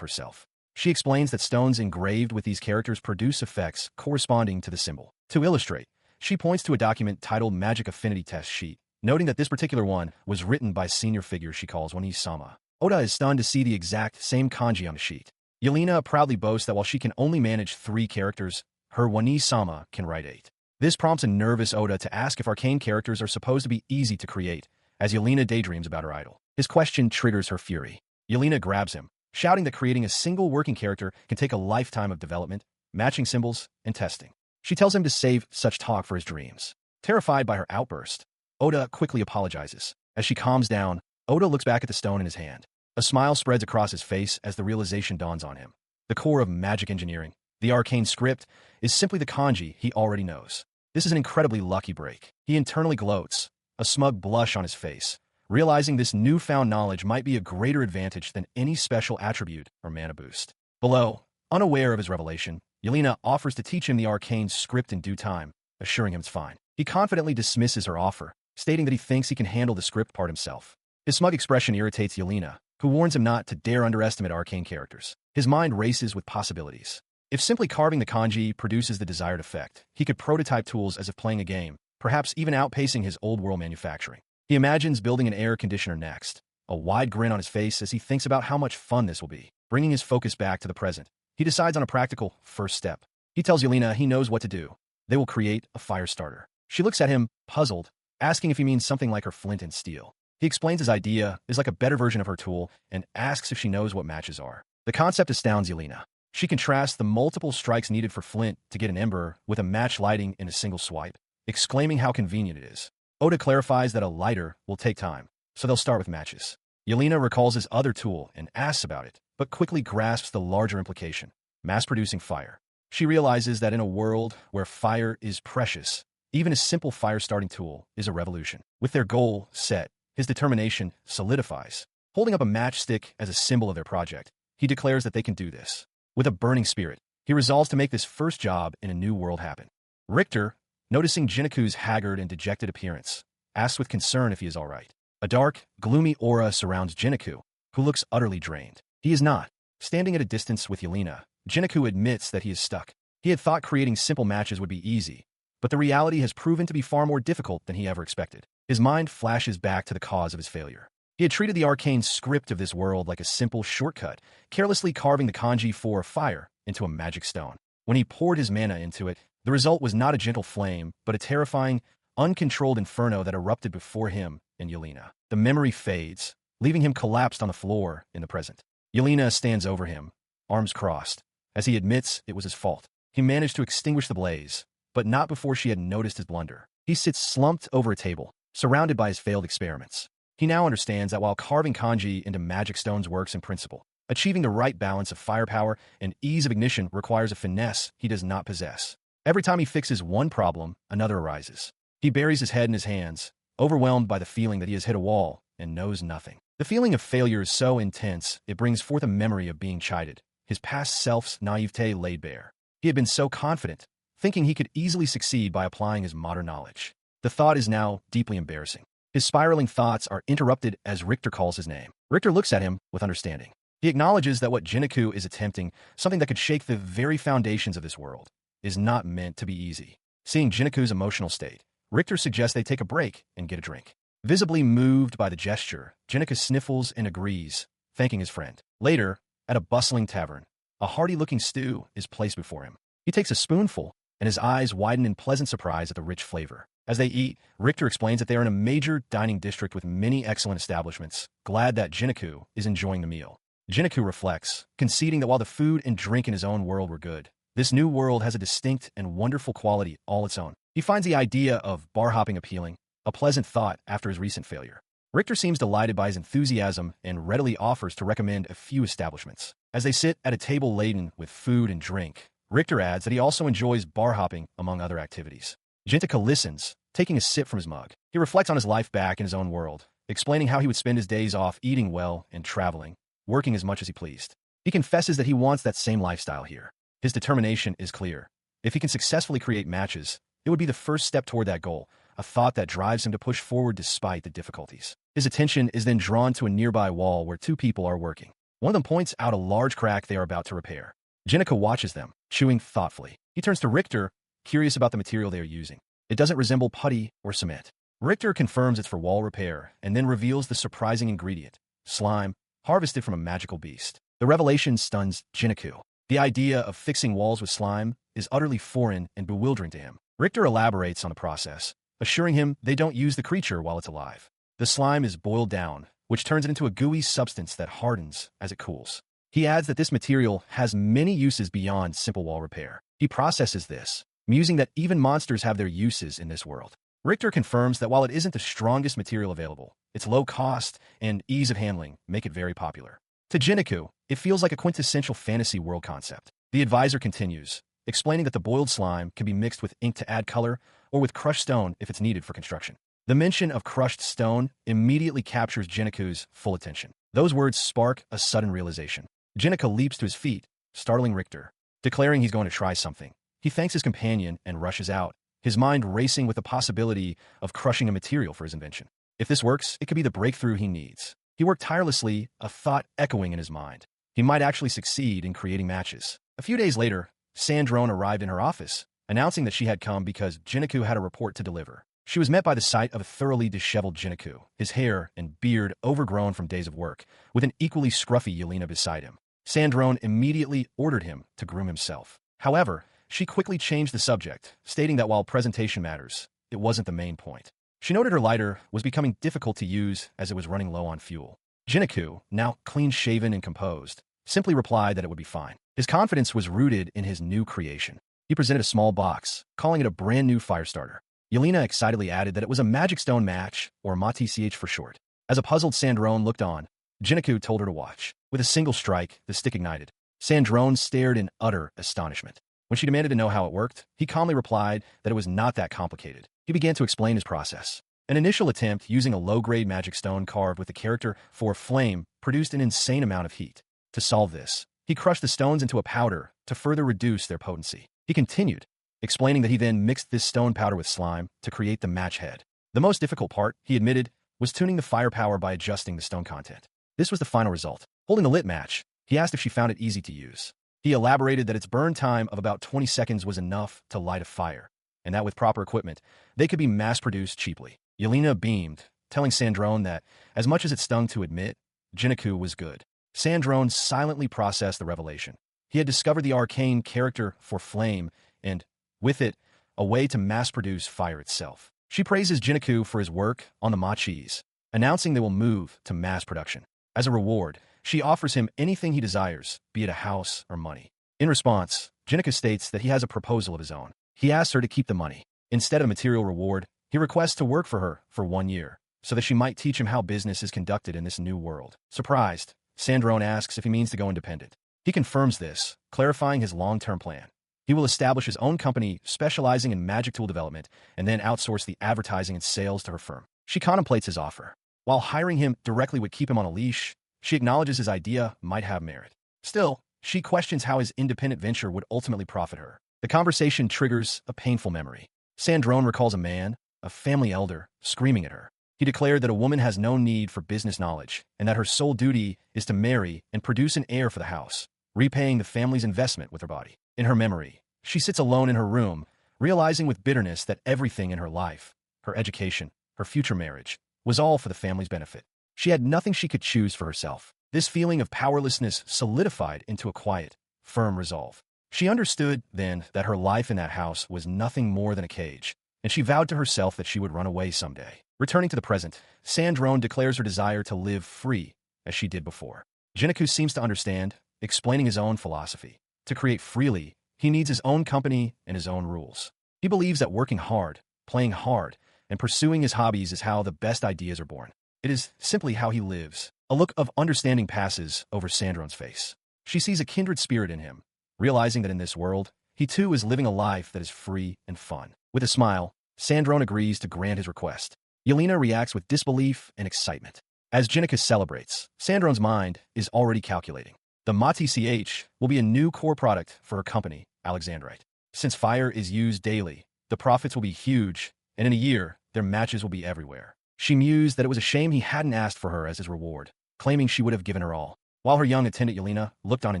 herself. She explains that stones engraved with these characters produce effects corresponding to the symbol. To illustrate, she points to a document titled Magic Affinity Test Sheet, noting that this particular one was written by a senior figure she calls Wani-sama. Oda is stunned to see the exact same kanji on the sheet. Yelena proudly boasts that while she can only manage 3 characters, her Wani-sama can write 8. This prompts a nervous Oda to ask if arcane characters are supposed to be easy to create, as Yelena daydreams about her idol. His question triggers her fury. Yelena grabs him, shouting that creating a single working character can take a lifetime of development, matching symbols, and testing. She tells him to save such talk for his dreams. Terrified by her outburst, Oda quickly apologizes. As she calms down, Oda looks back at the stone in his hand. A smile spreads across his face as the realization dawns on him. The core of magic engineering, the arcane script, is simply the kanji he already knows. This is an incredibly lucky break. He internally gloats, a smug blush on his face, realizing this newfound knowledge might be a greater advantage than any special attribute or mana boost. Below, unaware of his revelation, Yelena offers to teach him the arcane script in due time, assuring him it's fine. He confidently dismisses her offer, stating that he thinks he can handle the script part himself. His smug expression irritates Yelena, who warns him not to dare underestimate arcane characters. His mind races with possibilities. If simply carving the kanji produces the desired effect, he could prototype tools as if playing a game, perhaps even outpacing his old-world manufacturing. He imagines building an air conditioner next, a wide grin on his face as he thinks about how much fun this will be. Bringing his focus back to the present, he decides on a practical first step. He tells Yelena he knows what to do. They will create a fire starter. She looks at him, puzzled, asking if he means something like her flint and steel. He explains his idea is like a better version of her tool and asks if she knows what matches are. The concept astounds Yelena. She contrasts the multiple strikes needed for flint to get an ember with a match lighting in a single swipe, exclaiming how convenient it is. Oda clarifies that a lighter will take time, so they'll start with matches. Yelena recalls his other tool and asks about it, but quickly grasps the larger implication, mass-producing fire. She realizes that in a world where fire is precious, even a simple fire-starting tool is a revolution. With their goal set, his determination solidifies. Holding up a matchstick as a symbol of their project, he declares that they can do this. With a burning spirit, he resolves to make this first job in a new world happen. Richter, noticing Jiniku's haggard and dejected appearance, asks with concern if he is all right. A dark, gloomy aura surrounds Jiniku, who looks utterly drained. He is not. Standing at a distance with Yelena, Jiniku admits that he is stuck. He had thought creating simple matches would be easy, but the reality has proven to be far more difficult than he ever expected. His mind flashes back to the cause of his failure. He had treated the arcane script of this world like a simple shortcut, carelessly carving the kanji for fire into a magic stone. When he poured his mana into it, the result was not a gentle flame, but a terrifying, uncontrolled inferno that erupted before him and Yelena. The memory fades, leaving him collapsed on the floor in the present. Yelena stands over him, arms crossed, as he admits it was his fault. He managed to extinguish the blaze, but not before she had noticed his blunder. He sits slumped over a table, surrounded by his failed experiments. He now understands that while carving kanji into magic stones works in principle, achieving the right balance of firepower and ease of ignition requires a finesse he does not possess. Every time he fixes one problem, another arises. He buries his head in his hands, overwhelmed by the feeling that he has hit a wall and knows nothing. The feeling of failure is so intense, it brings forth a memory of being chided, his past self's naivete laid bare. He had been so confident, thinking he could easily succeed by applying his modern knowledge. The thought is now deeply embarrassing. His spiraling thoughts are interrupted as Richter calls his name. Richter looks at him with understanding. He acknowledges that what Jiniku is attempting, something that could shake the very foundations of this world, is not meant to be easy. Seeing Jiniku's emotional state, Richter suggests they take a break and get a drink. Visibly moved by the gesture, Jiniku sniffles and agrees, thanking his friend. Later, at a bustling tavern, a hearty-looking stew is placed before him. He takes a spoonful, and his eyes widen in pleasant surprise at the rich flavor. As they eat, Richter explains that they are in a major dining district with many excellent establishments, glad that Jiniku is enjoying the meal. Jiniku reflects, conceding that while the food and drink in his own world were good, this new world has a distinct and wonderful quality all its own. He finds the idea of bar hopping appealing, a pleasant thought after his recent failure. Richter seems delighted by his enthusiasm and readily offers to recommend a few establishments. As they sit at a table laden with food and drink, Richter adds that he also enjoys bar hopping among other activities. Jintika listens, taking a sip from his mug. He reflects on his life back in his own world, explaining how he would spend his days off eating well and traveling, working as much as he pleased. He confesses that he wants that same lifestyle here. His determination is clear. If he can successfully create matches, it would be the first step toward that goal, a thought that drives him to push forward despite the difficulties. His attention is then drawn to a nearby wall where two people are working. One of them points out a large crack they are about to repair. Jinika watches them, chewing thoughtfully. He turns to Richter, curious about the material they are using. It doesn't resemble putty or cement. Richter confirms it's for wall repair and then reveals the surprising ingredient, slime, harvested from a magical beast. The revelation stuns Jiniku. The idea of fixing walls with slime is utterly foreign and bewildering to him. Richter elaborates on the process, assuring him they don't use the creature while it's alive. The slime is boiled down, which turns it into a gooey substance that hardens as it cools. He adds that this material has many uses beyond simple wall repair. He processes this, musing that even monsters have their uses in this world. Richter confirms that while it isn't the strongest material available, its low cost and ease of handling make it very popular. To Jiniku, it feels like a quintessential fantasy world concept. The advisor continues, explaining that the boiled slime can be mixed with ink to add color or with crushed stone if it's needed for construction. The mention of crushed stone immediately captures Jiniku's full attention. Those words spark a sudden realization. Jinika leaps to his feet, startling Richter, declaring he's going to try something. He thanks his companion and rushes out, his mind racing with the possibility of crushing a material for his invention. If this works, it could be the breakthrough he needs. He worked tirelessly, a thought echoing in his mind. He might actually succeed in creating matches. A few days later, Sandrone arrived in her office, announcing that she had come because Jiniku had a report to deliver. She was met by the sight of a thoroughly disheveled Jiniku, his hair and beard overgrown from days of work, with an equally scruffy Yelena beside him. Sandrone immediately ordered him to groom himself. However, she quickly changed the subject, stating that while presentation matters, it wasn't the main point. She noted her lighter was becoming difficult to use as it was running low on fuel. Jiniku, now clean-shaven and composed, simply replied that it would be fine. His confidence was rooted in his new creation. He presented a small box, calling it a brand-new fire starter. Yelena excitedly added that it was a magic stone match, or match for short. As a puzzled Sandrone looked on, Jiniku told her to watch. With a single strike, the stick ignited. Sandrone stared in utter astonishment. When she demanded to know how it worked, he calmly replied that it was not that complicated. He began to explain his process. An initial attempt using a low-grade magic stone carved with the character for flame produced an insane amount of heat. To solve this, he crushed the stones into a powder to further reduce their potency. He continued, explaining that he then mixed this stone powder with slime to create the match head. The most difficult part, he admitted, was tuning the firepower by adjusting the stone content. This was the final result. Holding the lit match, he asked if she found it easy to use. He elaborated that its burn time of about 20 seconds was enough to light a fire, and that with proper equipment, they could be mass-produced cheaply. Yelena beamed, telling Sandrone that, as much as it stung to admit, Jiniku was good. Sandrone silently processed the revelation. He had discovered the arcane character for flame, and, with it, a way to mass-produce fire itself. She praises Jiniku for his work on the machis, announcing they will move to mass production. As a reward, she offers him anything he desires, be it a house or money. In response, Jiniku states that he has a proposal of his own. He asks her to keep the money. Instead of material reward, he requests to work for her for 1 year, so that she might teach him how business is conducted in this new world. Surprised, Sandrone asks if he means to go independent. He confirms this, clarifying his long-term plan. He will establish his own company specializing in magic tool development and then outsource the advertising and sales to her firm. She contemplates his offer. While hiring him directly would keep him on a leash, she acknowledges his idea might have merit. Still, she questions how his independent venture would ultimately profit her. The conversation triggers a painful memory. Sandrone recalls a man, a family elder, screaming at her. He declared that a woman has no need for business knowledge and that her sole duty is to marry and produce an heir for the house, repaying the family's investment with her body. In her memory, she sits alone in her room, realizing with bitterness that everything in her life, her education, her future marriage, was all for the family's benefit. She had nothing she could choose for herself. This feeling of powerlessness solidified into a quiet, firm resolve. She understood, then, that her life in that house was nothing more than a cage, and she vowed to herself that she would run away someday. Returning to the present, Sandrone declares her desire to live free, as she did before. Jiniku seems to understand, explaining his own philosophy. To create freely, he needs his own company and his own rules. He believes that working hard, playing hard, and pursuing his hobbies is how the best ideas are born. It is simply how he lives. A look of understanding passes over Sandrone's face. She sees a kindred spirit in him, realizing that in this world, he too is living a life that is free and fun. With a smile, Sandrone agrees to grant his request. Yelena reacts with disbelief and excitement. As Jiniku celebrates, Sandrone's mind is already calculating. The match will be a new core product for her company, Alexandrite. Since fire is used daily, the profits will be huge, and in a year, their matches will be everywhere. She mused that it was a shame he hadn't asked for her as his reward, claiming she would have given her all. While her young attendant Yelena looked on in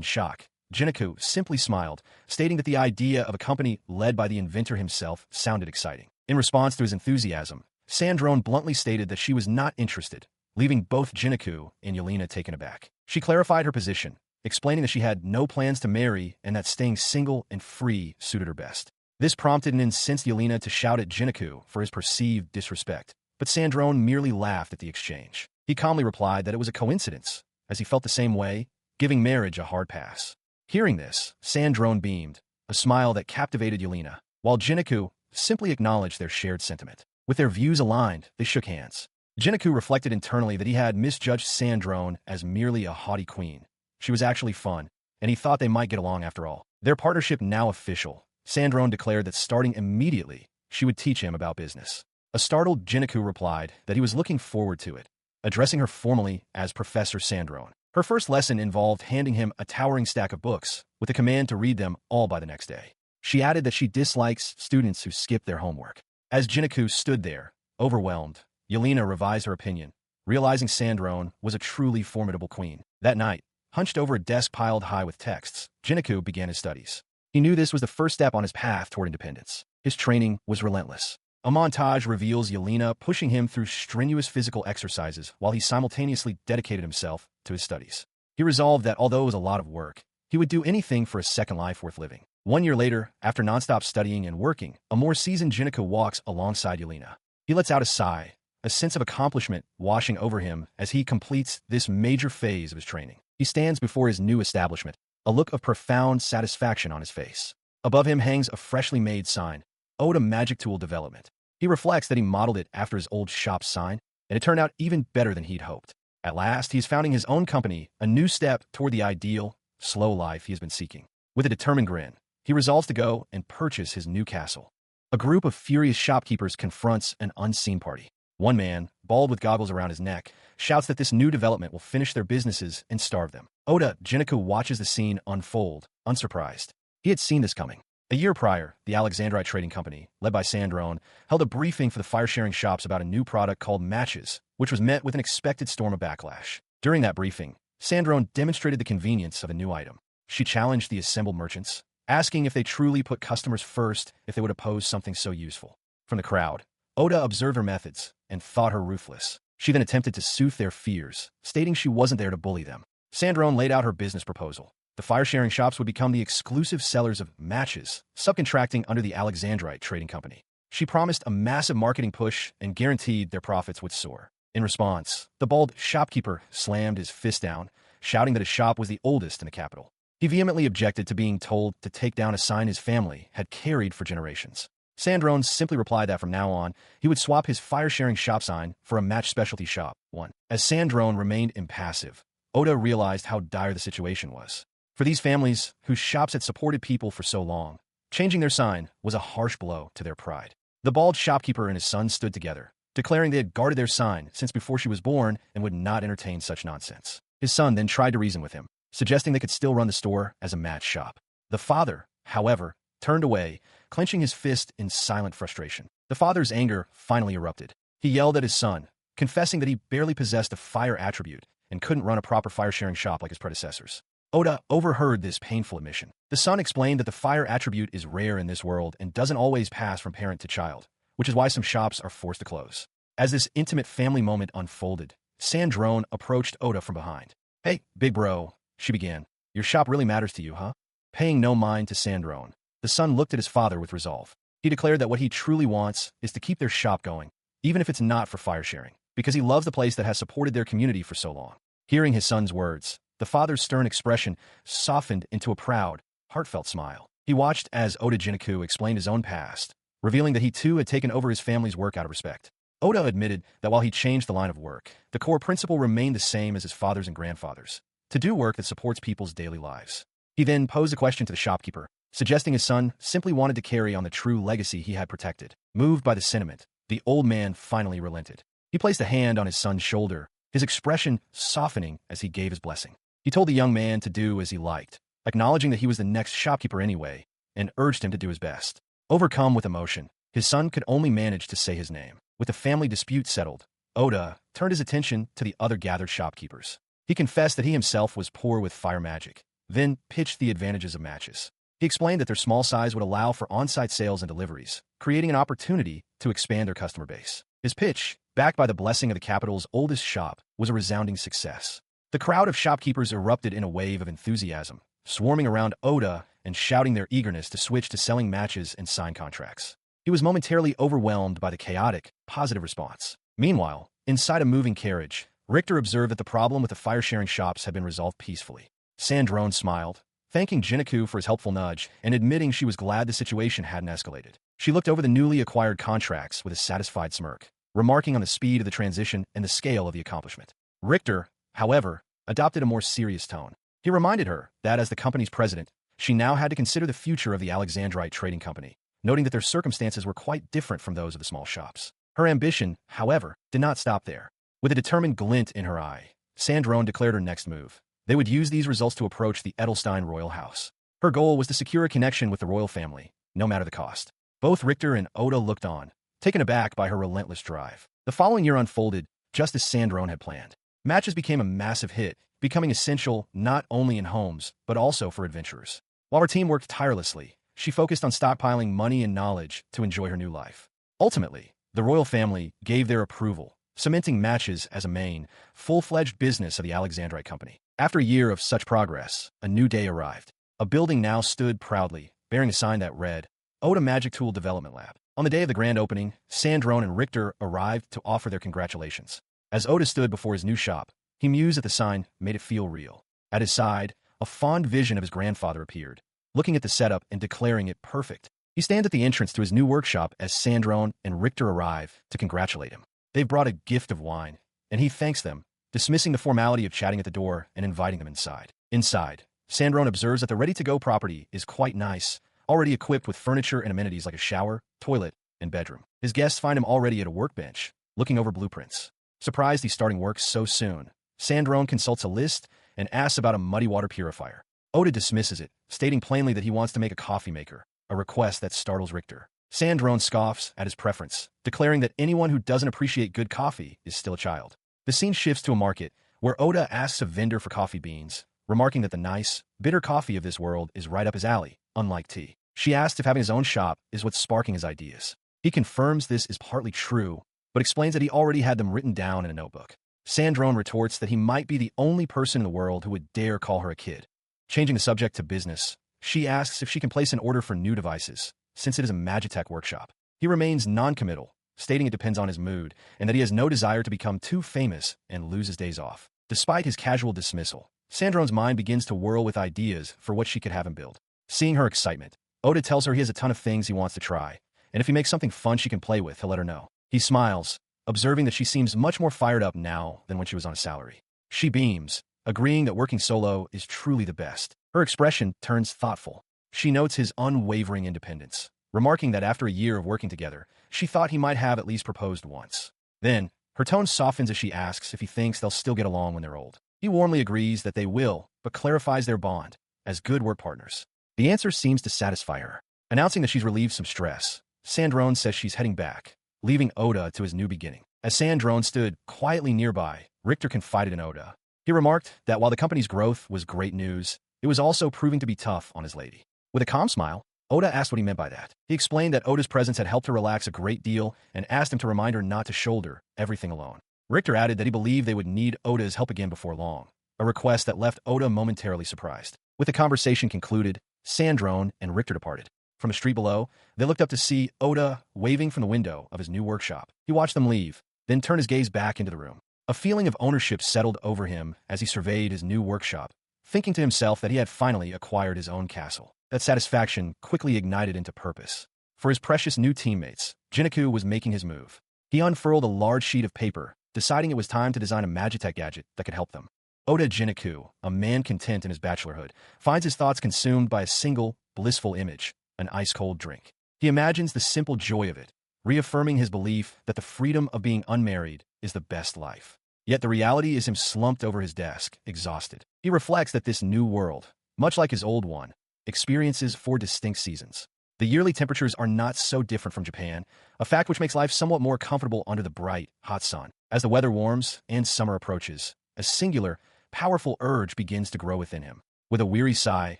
shock, Jiniku simply smiled, stating that the idea of a company led by the inventor himself sounded exciting. In response to his enthusiasm, Sandrone bluntly stated that she was not interested, leaving both Jiniku and Yelena taken aback. She clarified her position, explaining that she had no plans to marry and that staying single and free suited her best. This prompted an incensed Yelena to shout at Jiniku for his perceived disrespect, but Sandrone merely laughed at the exchange. He calmly replied that it was a coincidence, as he felt the same way, giving marriage a hard pass. Hearing this, Sandrone beamed, a smile that captivated Yelena, while Jiniku simply acknowledged their shared sentiment. With their views aligned, they shook hands. Jiniku reflected internally that he had misjudged Sandrone as merely a haughty queen. She was actually fun, and he thought they might get along after all. Their partnership now official, Sandrone declared that starting immediately, she would teach him about business. A startled Jiniku replied that he was looking forward to it, addressing her formally as Professor Sandrone. Her first lesson involved handing him a towering stack of books, with a command to read them all by the next day. She added that she dislikes students who skip their homework. As Jiniku stood there, overwhelmed, Yelena revised her opinion, realizing Sandrone was a truly formidable queen. That night, hunched over a desk piled high with texts, Jiniku began his studies. He knew this was the first step on his path toward independence. His training was relentless. A montage reveals Yelena pushing him through strenuous physical exercises while he simultaneously dedicated himself to his studies. He resolved that although it was a lot of work, he would do anything for a second life worth living. 1 year later, after nonstop studying and working, a more seasoned Jiniku walks alongside Yelena. He lets out a sigh, a sense of accomplishment washing over him as he completes this major phase of his training. He stands before his new establishment, a look of profound satisfaction on his face. Above him hangs a freshly made sign, Oda Magic Tool Development. He reflects that he modeled it after his old shop's sign, and it turned out even better than he'd hoped. At last, he's founding his own company, a new step toward the ideal, slow life he has been seeking. With a determined grin, he resolves to go and purchase his new castle. A group of furious shopkeepers confronts an unseen party. One man, bald with goggles around his neck, shouts that this new development will finish their businesses and starve them. Oda Jiniku watches the scene unfold, unsurprised. He had seen this coming. A year prior, the Alexandrite Trading Company, led by Sandrone, held a briefing for the fire-sharing shops about a new product called matches, which was met with an expected storm of backlash. During that briefing, Sandrone demonstrated the convenience of a new item. She challenged the assembled merchants, asking if they truly put customers first if they would oppose something so useful. From the crowd, Oda observed her methods and thought her ruthless. She then attempted to soothe their fears, stating she wasn't there to bully them. Sandrone laid out her business proposal. The fire-sharing shops would become the exclusive sellers of matches, subcontracting under the Alexandrite Trading Company. She promised a massive marketing push and guaranteed their profits would soar. In response, the bald shopkeeper slammed his fist down, shouting that his shop was the oldest in the capital. He vehemently objected to being told to take down a sign his family had carried for generations. Sandrone simply replied that from now on, he would swap his fire-sharing shop sign for a match specialty shop one. As Sandrone remained impassive, Oda realized how dire the situation was. For these families, whose shops had supported people for so long, changing their sign was a harsh blow to their pride. The bald shopkeeper and his son stood together, declaring they had guarded their sign since before she was born and would not entertain such nonsense. His son then tried to reason with him, suggesting they could still run the store as a match shop. The father, however, turned away, clenching his fist in silent frustration. The father's anger finally erupted. He yelled at his son, confessing that he barely possessed a fire attribute and couldn't run a proper fire-sharing shop like his predecessors. Oda overheard this painful admission. The son explained that the fire attribute is rare in this world and doesn't always pass from parent to child, which is why some shops are forced to close. As this intimate family moment unfolded, Sandrone approached Oda from behind. "Hey, big bro," she began. "Your shop really matters to you, huh?" Paying no mind to Sandrone, the son looked at his father with resolve. He declared that what he truly wants is to keep their shop going, even if it's not for fire sharing, because he loves the place that has supported their community for so long. Hearing his son's words, the father's stern expression softened into a proud, heartfelt smile. He watched as Oda Jiniku explained his own past, revealing that he too had taken over his family's work out of respect. Oda admitted that while he changed the line of work, the core principle remained the same as his father's and grandfather's: to do work that supports people's daily lives. He then posed a question to the shopkeeper, suggesting his son simply wanted to carry on the true legacy he had protected. Moved by the sentiment, the old man finally relented. He placed a hand on his son's shoulder, his expression softening as he gave his blessing. He told the young man to do as he liked, acknowledging that he was the next shopkeeper anyway, and urged him to do his best. Overcome with emotion, his son could only manage to say his name. With the family dispute settled, Oda turned his attention to the other gathered shopkeepers. He confessed that he himself was poor with fire magic, then pitched the advantages of matches. He explained that their small size would allow for on-site sales and deliveries, creating an opportunity to expand their customer base. His pitch, backed by the blessing of the capital's oldest shop, was a resounding success. The crowd of shopkeepers erupted in a wave of enthusiasm, swarming around Oda and shouting their eagerness to switch to selling matches and sign contracts. He was momentarily overwhelmed by the chaotic, positive response. Meanwhile, inside a moving carriage, Richter observed that the problem with the fire-sharing shops had been resolved peacefully. Sandrone smiled, thanking Jiniku for his helpful nudge and admitting she was glad the situation hadn't escalated. She looked over the newly acquired contracts with a satisfied smirk, remarking on the speed of the transition and the scale of the accomplishment. Richter, however, adopted a more serious tone. He reminded her that as the company's president, she now had to consider the future of the Alexandrite Trading Company, noting that their circumstances were quite different from those of the small shops. Her ambition, however, did not stop there. With a determined glint in her eye, Sandrone declared her next move. They would use these results to approach the Edelstein royal house. Her goal was to secure a connection with the royal family, no matter the cost. Both Richter and Oda looked on, taken aback by her relentless drive. The following year unfolded just as Sandrone had planned. Matches became a massive hit, becoming essential not only in homes, but also for adventurers. While her team worked tirelessly, she focused on stockpiling money and knowledge to enjoy her new life. Ultimately, the royal family gave their approval, cementing matches as a main, full-fledged business of the Alexandrite Company. After a year of such progress, a new day arrived. A building now stood proudly, bearing a sign that read, Oda Magic Tool Development Lab. On the day of the grand opening, Sandrone and Richter arrived to offer their congratulations. As Oda stood before his new shop, he mused at the sign, made it feel real. At his side, a fond vision of his grandfather appeared, looking at the setup and declaring it perfect. He stands at the entrance to his new workshop as Sandrone and Richter arrive to congratulate him. They've brought a gift of wine, and he thanks them, dismissing the formality of chatting at the door and inviting them inside. Inside, Sandrone observes that the ready-to-go property is quite nice, already equipped with furniture and amenities like a shower, toilet, and bedroom. His guests find him already at a workbench, looking over blueprints. Surprised he's starting work so soon, Sandrone consults a list and asks about a muddy water purifier. Oda dismisses it, stating plainly that he wants to make a coffee maker, a request that startles Richter. Sandrone scoffs at his preference, declaring that anyone who doesn't appreciate good coffee is still a child. The scene shifts to a market, where Oda asks a vendor for coffee beans, remarking that the nice, bitter coffee of this world is right up his alley, unlike tea. She asks if having his own shop is what's sparking his ideas. He confirms this is partly true, but explains that he already had them written down in a notebook. Sandrone retorts that he might be the only person in the world who would dare call her a kid. Changing the subject to business, she asks if she can place an order for new devices, since it is a Magitech workshop. He remains non-committal, stating it depends on his mood, and that he has no desire to become too famous and lose his days off. Despite his casual dismissal, Sandrone's mind begins to whirl with ideas for what she could have him build. Seeing her excitement, Oda tells her he has a ton of things he wants to try, and if he makes something fun she can play with, he'll let her know. He smiles, observing that she seems much more fired up now than when she was on a salary. She beams, agreeing that working solo is truly the best. Her expression turns thoughtful. She notes his unwavering independence, remarking that after a year of working together, she thought he might have at least proposed once. Then, her tone softens as she asks if he thinks they'll still get along when they're old. He warmly agrees that they will, but clarifies their bond as good work partners. The answer seems to satisfy her. Announcing that she's relieved some stress, Sandrone says she's heading back, leaving Oda to his new beginning. As Sandrone stood quietly nearby, Richter confided in Oda. He remarked that while the company's growth was great news, it was also proving to be tough on his lady. With a calm smile, Oda asked what he meant by that. He explained that Oda's presence had helped her relax a great deal and asked him to remind her not to shoulder everything alone. Richter added that he believed they would need Oda's help again before long, a request that left Oda momentarily surprised. With the conversation concluded, Sandrone and Richter departed. From a street below, they looked up to see Oda waving from the window of his new workshop. He watched them leave, then turned his gaze back into the room. A feeling of ownership settled over him as he surveyed his new workshop, thinking to himself that he had finally acquired his own castle. That satisfaction quickly ignited into purpose. For his precious new teammates, Jiniku was making his move. He unfurled a large sheet of paper, deciding it was time to design a Magitech gadget that could help them. Oda Jiniku, a man content in his bachelorhood, finds his thoughts consumed by a single, blissful image, an ice-cold drink. He imagines the simple joy of it, reaffirming his belief that the freedom of being unmarried is the best life. Yet the reality is him slumped over his desk, exhausted. He reflects that this new world, much like his old one, experiences 4 distinct seasons. The yearly temperatures are not so different from Japan, a fact which makes life somewhat more comfortable under the bright, hot sun. As the weather warms and summer approaches, a singular, powerful urge begins to grow within him. With a weary sigh,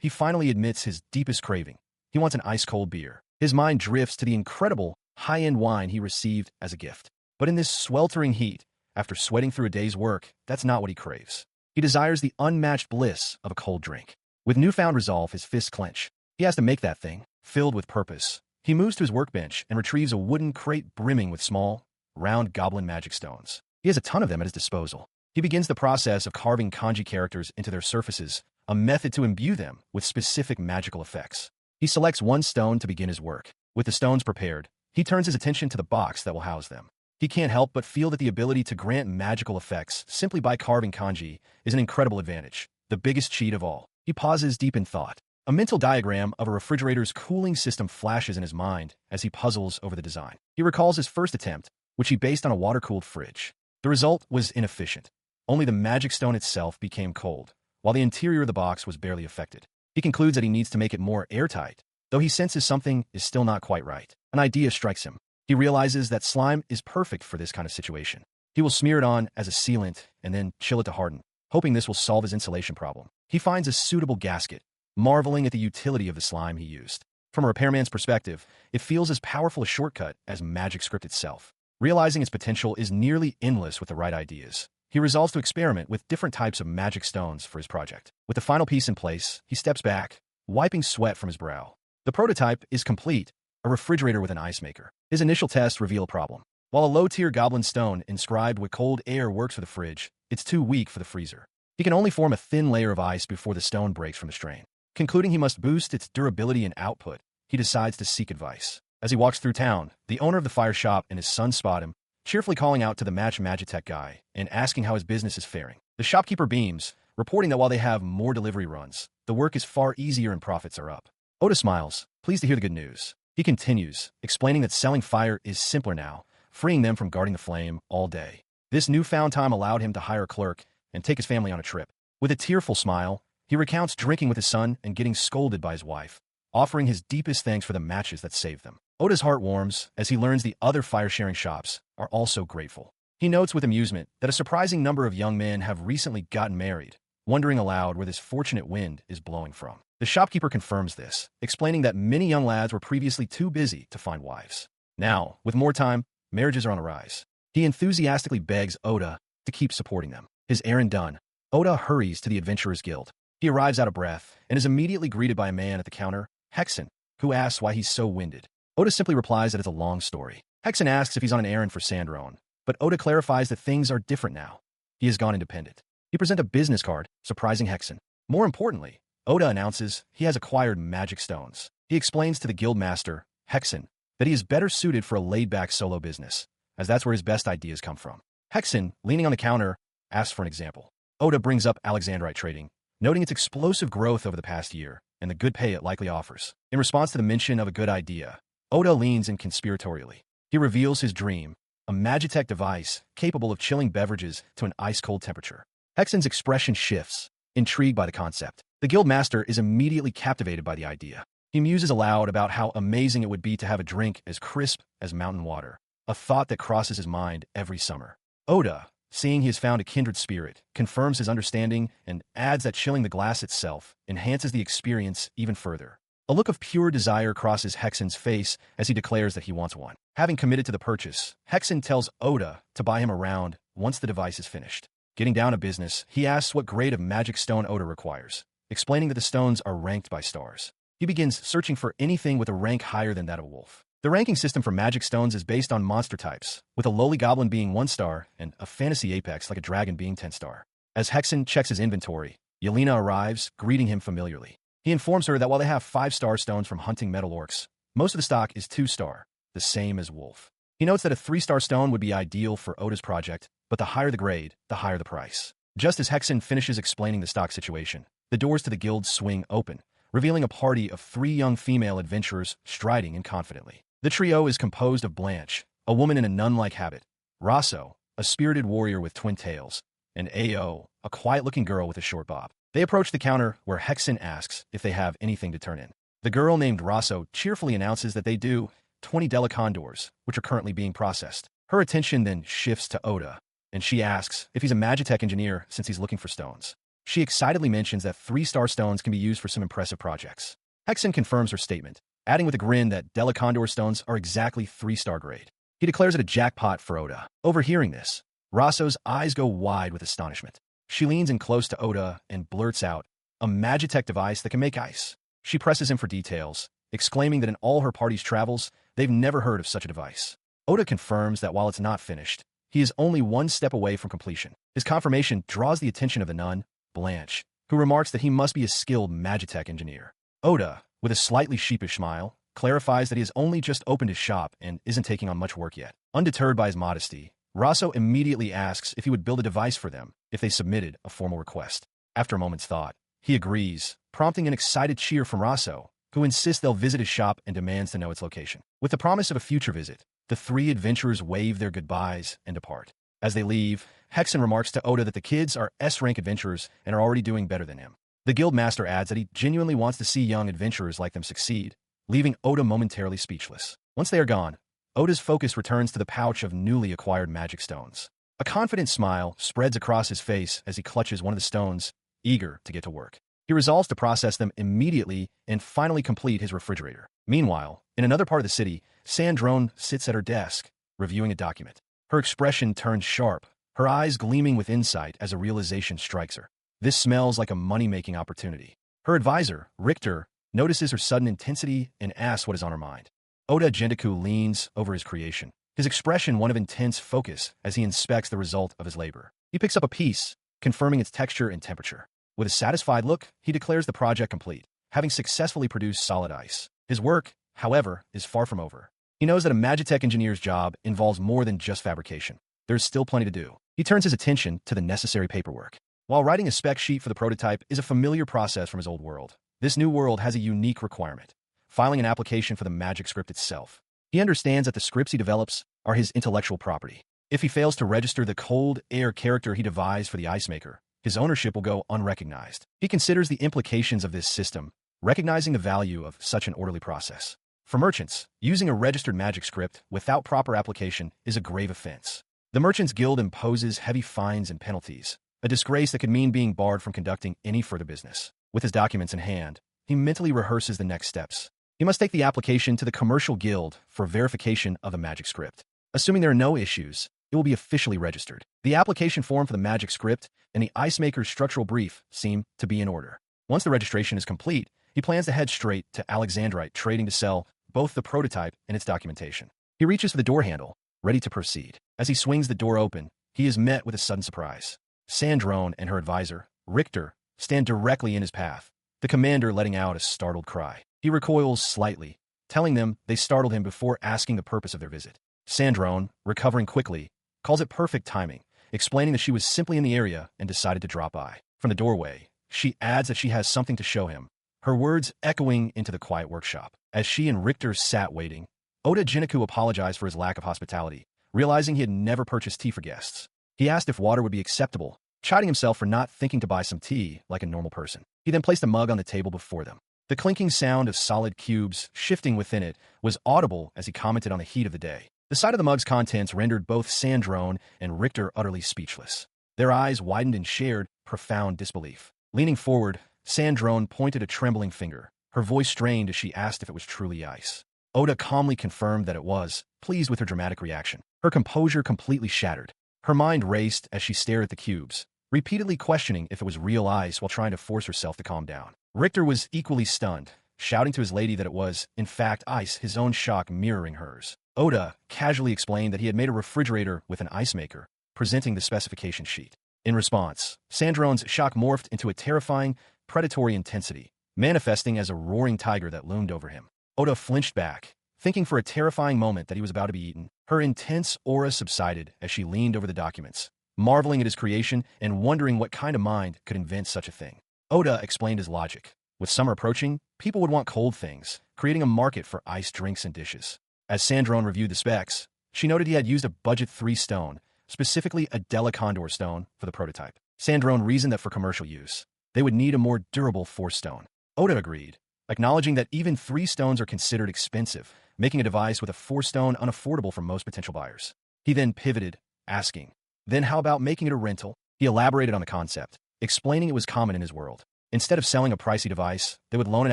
he finally admits his deepest craving. He wants an ice-cold beer. His mind drifts to the incredible, high-end wine he received as a gift. But in this sweltering heat, after sweating through a day's work, that's not what he craves. He desires the unmatched bliss of a cold drink. With newfound resolve, his fists clench. He has to make that thing, filled with purpose. He moves to his workbench and retrieves a wooden crate brimming with small, round goblin magic stones. He has a ton of them at his disposal. He begins the process of carving kanji characters into their surfaces, a method to imbue them with specific magical effects. He selects one stone to begin his work. With the stones prepared, he turns his attention to the box that will house them. He can't help but feel that the ability to grant magical effects simply by carving kanji is an incredible advantage, the biggest cheat of all. He pauses deep in thought. A mental diagram of a refrigerator's cooling system flashes in his mind as he puzzles over the design. He recalls his first attempt, which he based on a water-cooled fridge. The result was inefficient. Only the magic stone itself became cold, while the interior of the box was barely affected. He concludes that he needs to make it more airtight, though he senses something is still not quite right. An idea strikes him. He realizes that slime is perfect for this kind of situation. He will smear it on as a sealant and then chill it to harden, hoping this will solve his insulation problem. He finds a suitable gasket, marveling at the utility of the slime he used. From a repairman's perspective, it feels as powerful a shortcut as magic script itself. Realizing its potential is nearly endless with the right ideas, he resolves to experiment with different types of magic stones for his project. With the final piece in place, he steps back, wiping sweat from his brow. The prototype is complete, a refrigerator with an ice maker. His initial tests reveal a problem. While a low-tier goblin stone inscribed with cold air works for the fridge, it's too weak for the freezer. He can only form a thin layer of ice before the stone breaks from the strain. Concluding he must boost its durability and output, he decides to seek advice. As he walks through town, the owner of the fire shop and his son spot him, cheerfully calling out to the Magitech guy and asking how his business is faring. The shopkeeper beams, reporting that while they have more delivery runs, the work is far easier and profits are up. Oda smiles, pleased to hear the good news. He continues, explaining that selling fire is simpler now, freeing them from guarding the flame all day. This newfound time allowed him to hire a clerk and take his family on a trip. With a tearful smile, he recounts drinking with his son and getting scolded by his wife, offering his deepest thanks for the matches that saved them. Oda's heart warms as he learns the other fire-sharing shops are also grateful. He notes with amusement that a surprising number of young men have recently gotten married, wondering aloud where this fortunate wind is blowing from. The shopkeeper confirms this, explaining that many young lads were previously too busy to find wives. Now, with more time, marriages are on the rise. He enthusiastically begs Oda to keep supporting them. His errand done, Oda hurries to the Adventurers Guild. He arrives out of breath and is immediately greeted by a man at the counter, Hexen, who asks why he's so winded. Oda simply replies that it's a long story. Hexen asks if he's on an errand for Sandrone, but Oda clarifies that things are different now. He has gone independent. He presents a business card, surprising Hexen. More importantly, Oda announces he has acquired magic stones. He explains to the guild master, Hexen, that he is better suited for a laid-back solo business, as that's where his best ideas come from. Hexen, leaning on the counter, asks for an example. Oda brings up alexandrite trading, noting its explosive growth over the past year and the good pay it likely offers. In response to the mention of a good idea, Oda leans in conspiratorially. He reveals his dream, a Magitech device capable of chilling beverages to an ice-cold temperature. Hexen's expression shifts, intrigued by the concept. The guild master is immediately captivated by the idea. He muses aloud about how amazing it would be to have a drink as crisp as mountain water, a thought that crosses his mind every summer. Oda, seeing he has found a kindred spirit, confirms his understanding and adds that chilling the glass itself enhances the experience even further. A look of pure desire crosses Hexen's face as he declares that he wants one. Having committed to the purchase, Hexen tells Oda to buy him around once the device is finished. Getting down to business, he asks what grade of magic stone Oda requires, explaining that the stones are ranked by stars. He begins searching for anything with a rank higher than that of a wolf. The ranking system for magic stones is based on monster types, with a lowly goblin being 1 star and a fantasy apex like a dragon being 10 star. As Hexen checks his inventory, Yelena arrives, greeting him familiarly. He informs her that while they have 5-star stones from hunting metal orcs, most of the stock is 2-star, the same as wolf. He notes that a 3-star stone would be ideal for Oda's project, but the higher the grade, the higher the price. Just as Hexen finishes explaining the stock situation, the doors to the guild swing open, revealing a party of 3 young female adventurers striding in confidently. The trio is composed of Blanche, a woman in a nun-like habit, Rosso, a spirited warrior with twin tails, and Ao, a quiet-looking girl with a short bob. They approach the counter where Hexen asks if they have anything to turn in. The girl named Rosso cheerfully announces that they do 20 Delicondors, which are currently being processed. Her attention then shifts to Oda, and she asks if he's a Magitech engineer since he's looking for stones. She excitedly mentions that 3-star stones can be used for some impressive projects. Hexen confirms her statement, adding with a grin that Delicondor stones are exactly 3-star grade. He declares it a jackpot for Oda. Overhearing this, Rosso's eyes go wide with astonishment. She leans in close to Oda and blurts out, a Magitech device that can make ice. She presses him for details, exclaiming that in all her party's travels, they've never heard of such a device. Oda confirms that while it's not finished, he is only 1 step away from completion. His confirmation draws the attention of the nun, Blanche, who remarks that he must be a skilled Magitech engineer. Oda, with a slightly sheepish smile, clarifies that he has only just opened his shop and isn't taking on much work yet. Undeterred by his modesty, Rosso immediately asks if he would build a device for them if they submitted a formal request. After a moment's thought, he agrees, prompting an excited cheer from Rosso, who insists they'll visit his shop and demands to know its location. With the promise of a future visit, the 3 adventurers wave their goodbyes and depart. As they leave, Hexen remarks to Oda that the kids are S-rank adventurers and are already doing better than him. The guild master adds that he genuinely wants to see young adventurers like them succeed, leaving Oda momentarily speechless. Once they are gone, Oda's focus returns to the pouch of newly acquired magic stones. A confident smile spreads across his face as he clutches one of the stones, eager to get to work. He resolves to process them immediately and finally complete his refrigerator. Meanwhile, in another part of the city, Sandrone sits at her desk, reviewing a document. Her expression turns sharp, her eyes gleaming with insight as a realization strikes her. This smells like a money-making opportunity. Her advisor, Richter, notices her sudden intensity and asks what is on her mind. Oda Jindaku leans over his creation, his expression one of intense focus as he inspects the result of his labor. He picks up a piece, confirming its texture and temperature. With a satisfied look, he declares the project complete, having successfully produced solid ice. His work, however, is far from over. He knows that a Magitech engineer's job involves more than just fabrication. There's still plenty to do. He turns his attention to the necessary paperwork. While writing a spec sheet for the prototype is a familiar process from his old world, this new world has a unique requirement: filing an application for the magic script itself. He understands that the scripts he develops are his intellectual property. If he fails to register the cold air character he devised for the ice maker, his ownership will go unrecognized. He considers the implications of this system, recognizing the value of such an orderly process. For merchants, using a registered magic script without proper application is a grave offense. The Merchants Guild imposes heavy fines and penalties, a disgrace that could mean being barred from conducting any further business. With his documents in hand, he mentally rehearses the next steps. He must take the application to the Commercial Guild for verification of the magic script. Assuming there are no issues, it will be officially registered. The application form for the magic script and the ice maker's structural brief seem to be in order. Once the registration is complete, he plans to head straight to Alexandrite Trading to sell both the prototype and its documentation. He reaches for the door handle, ready to proceed. As he swings the door open, he is met with a sudden surprise. Sandrone and her advisor, Richter, stand directly in his path, the commander letting out a startled cry. He recoils slightly, telling them they startled him before asking the purpose of their visit. Sandrone, recovering quickly, calls it perfect timing, explaining that she was simply in the area and decided to drop by. From the doorway, she adds that she has something to show him, her words echoing into the quiet workshop. As she and Richter sat waiting, Oda Jindaku apologized for his lack of hospitality, realizing he had never purchased tea for guests. He asked if water would be acceptable, chiding himself for not thinking to buy some tea like a normal person. He then placed a mug on the table before them. The clinking sound of solid cubes shifting within it was audible as he commented on the heat of the day. The sight of the mug's contents rendered both Sandrone and Richter utterly speechless. Their eyes widened in shared, profound disbelief. Leaning forward, Sandrone pointed a trembling finger, her voice strained as she asked if it was truly ice. Oda calmly confirmed that it was, pleased with her dramatic reaction. Her composure completely shattered. Her mind raced as she stared at the cubes, repeatedly questioning if it was real ice while trying to force herself to calm down. Richter was equally stunned, shouting to his lady that it was, in fact, ice, his own shock mirroring hers. Oda casually explained that he had made a refrigerator with an ice maker, presenting the specification sheet. In response, Sandrone's shock morphed into a terrifying, predatory intensity, manifesting as a roaring tiger that loomed over him. Oda flinched back, thinking for a terrifying moment that he was about to be eaten. Her intense aura subsided as she leaned over the documents, marveling at his creation and wondering what kind of mind could invent such a thing. Oda explained his logic. With summer approaching, people would want cold things, creating a market for iced drinks and dishes. As Sandrone reviewed the specs, she noted he had used a budget 3 stone, specifically a Delicondor stone, for the prototype. Sandrone reasoned that for commercial use, they would need a more durable 4 stone. Oda agreed, acknowledging that even 3 stones are considered expensive, making a device with a 4 stone unaffordable for most potential buyers. He then pivoted, asking, "Then how about making it a rental?" He elaborated on the concept, explaining it was common in his world. Instead of selling a pricey device, they would loan it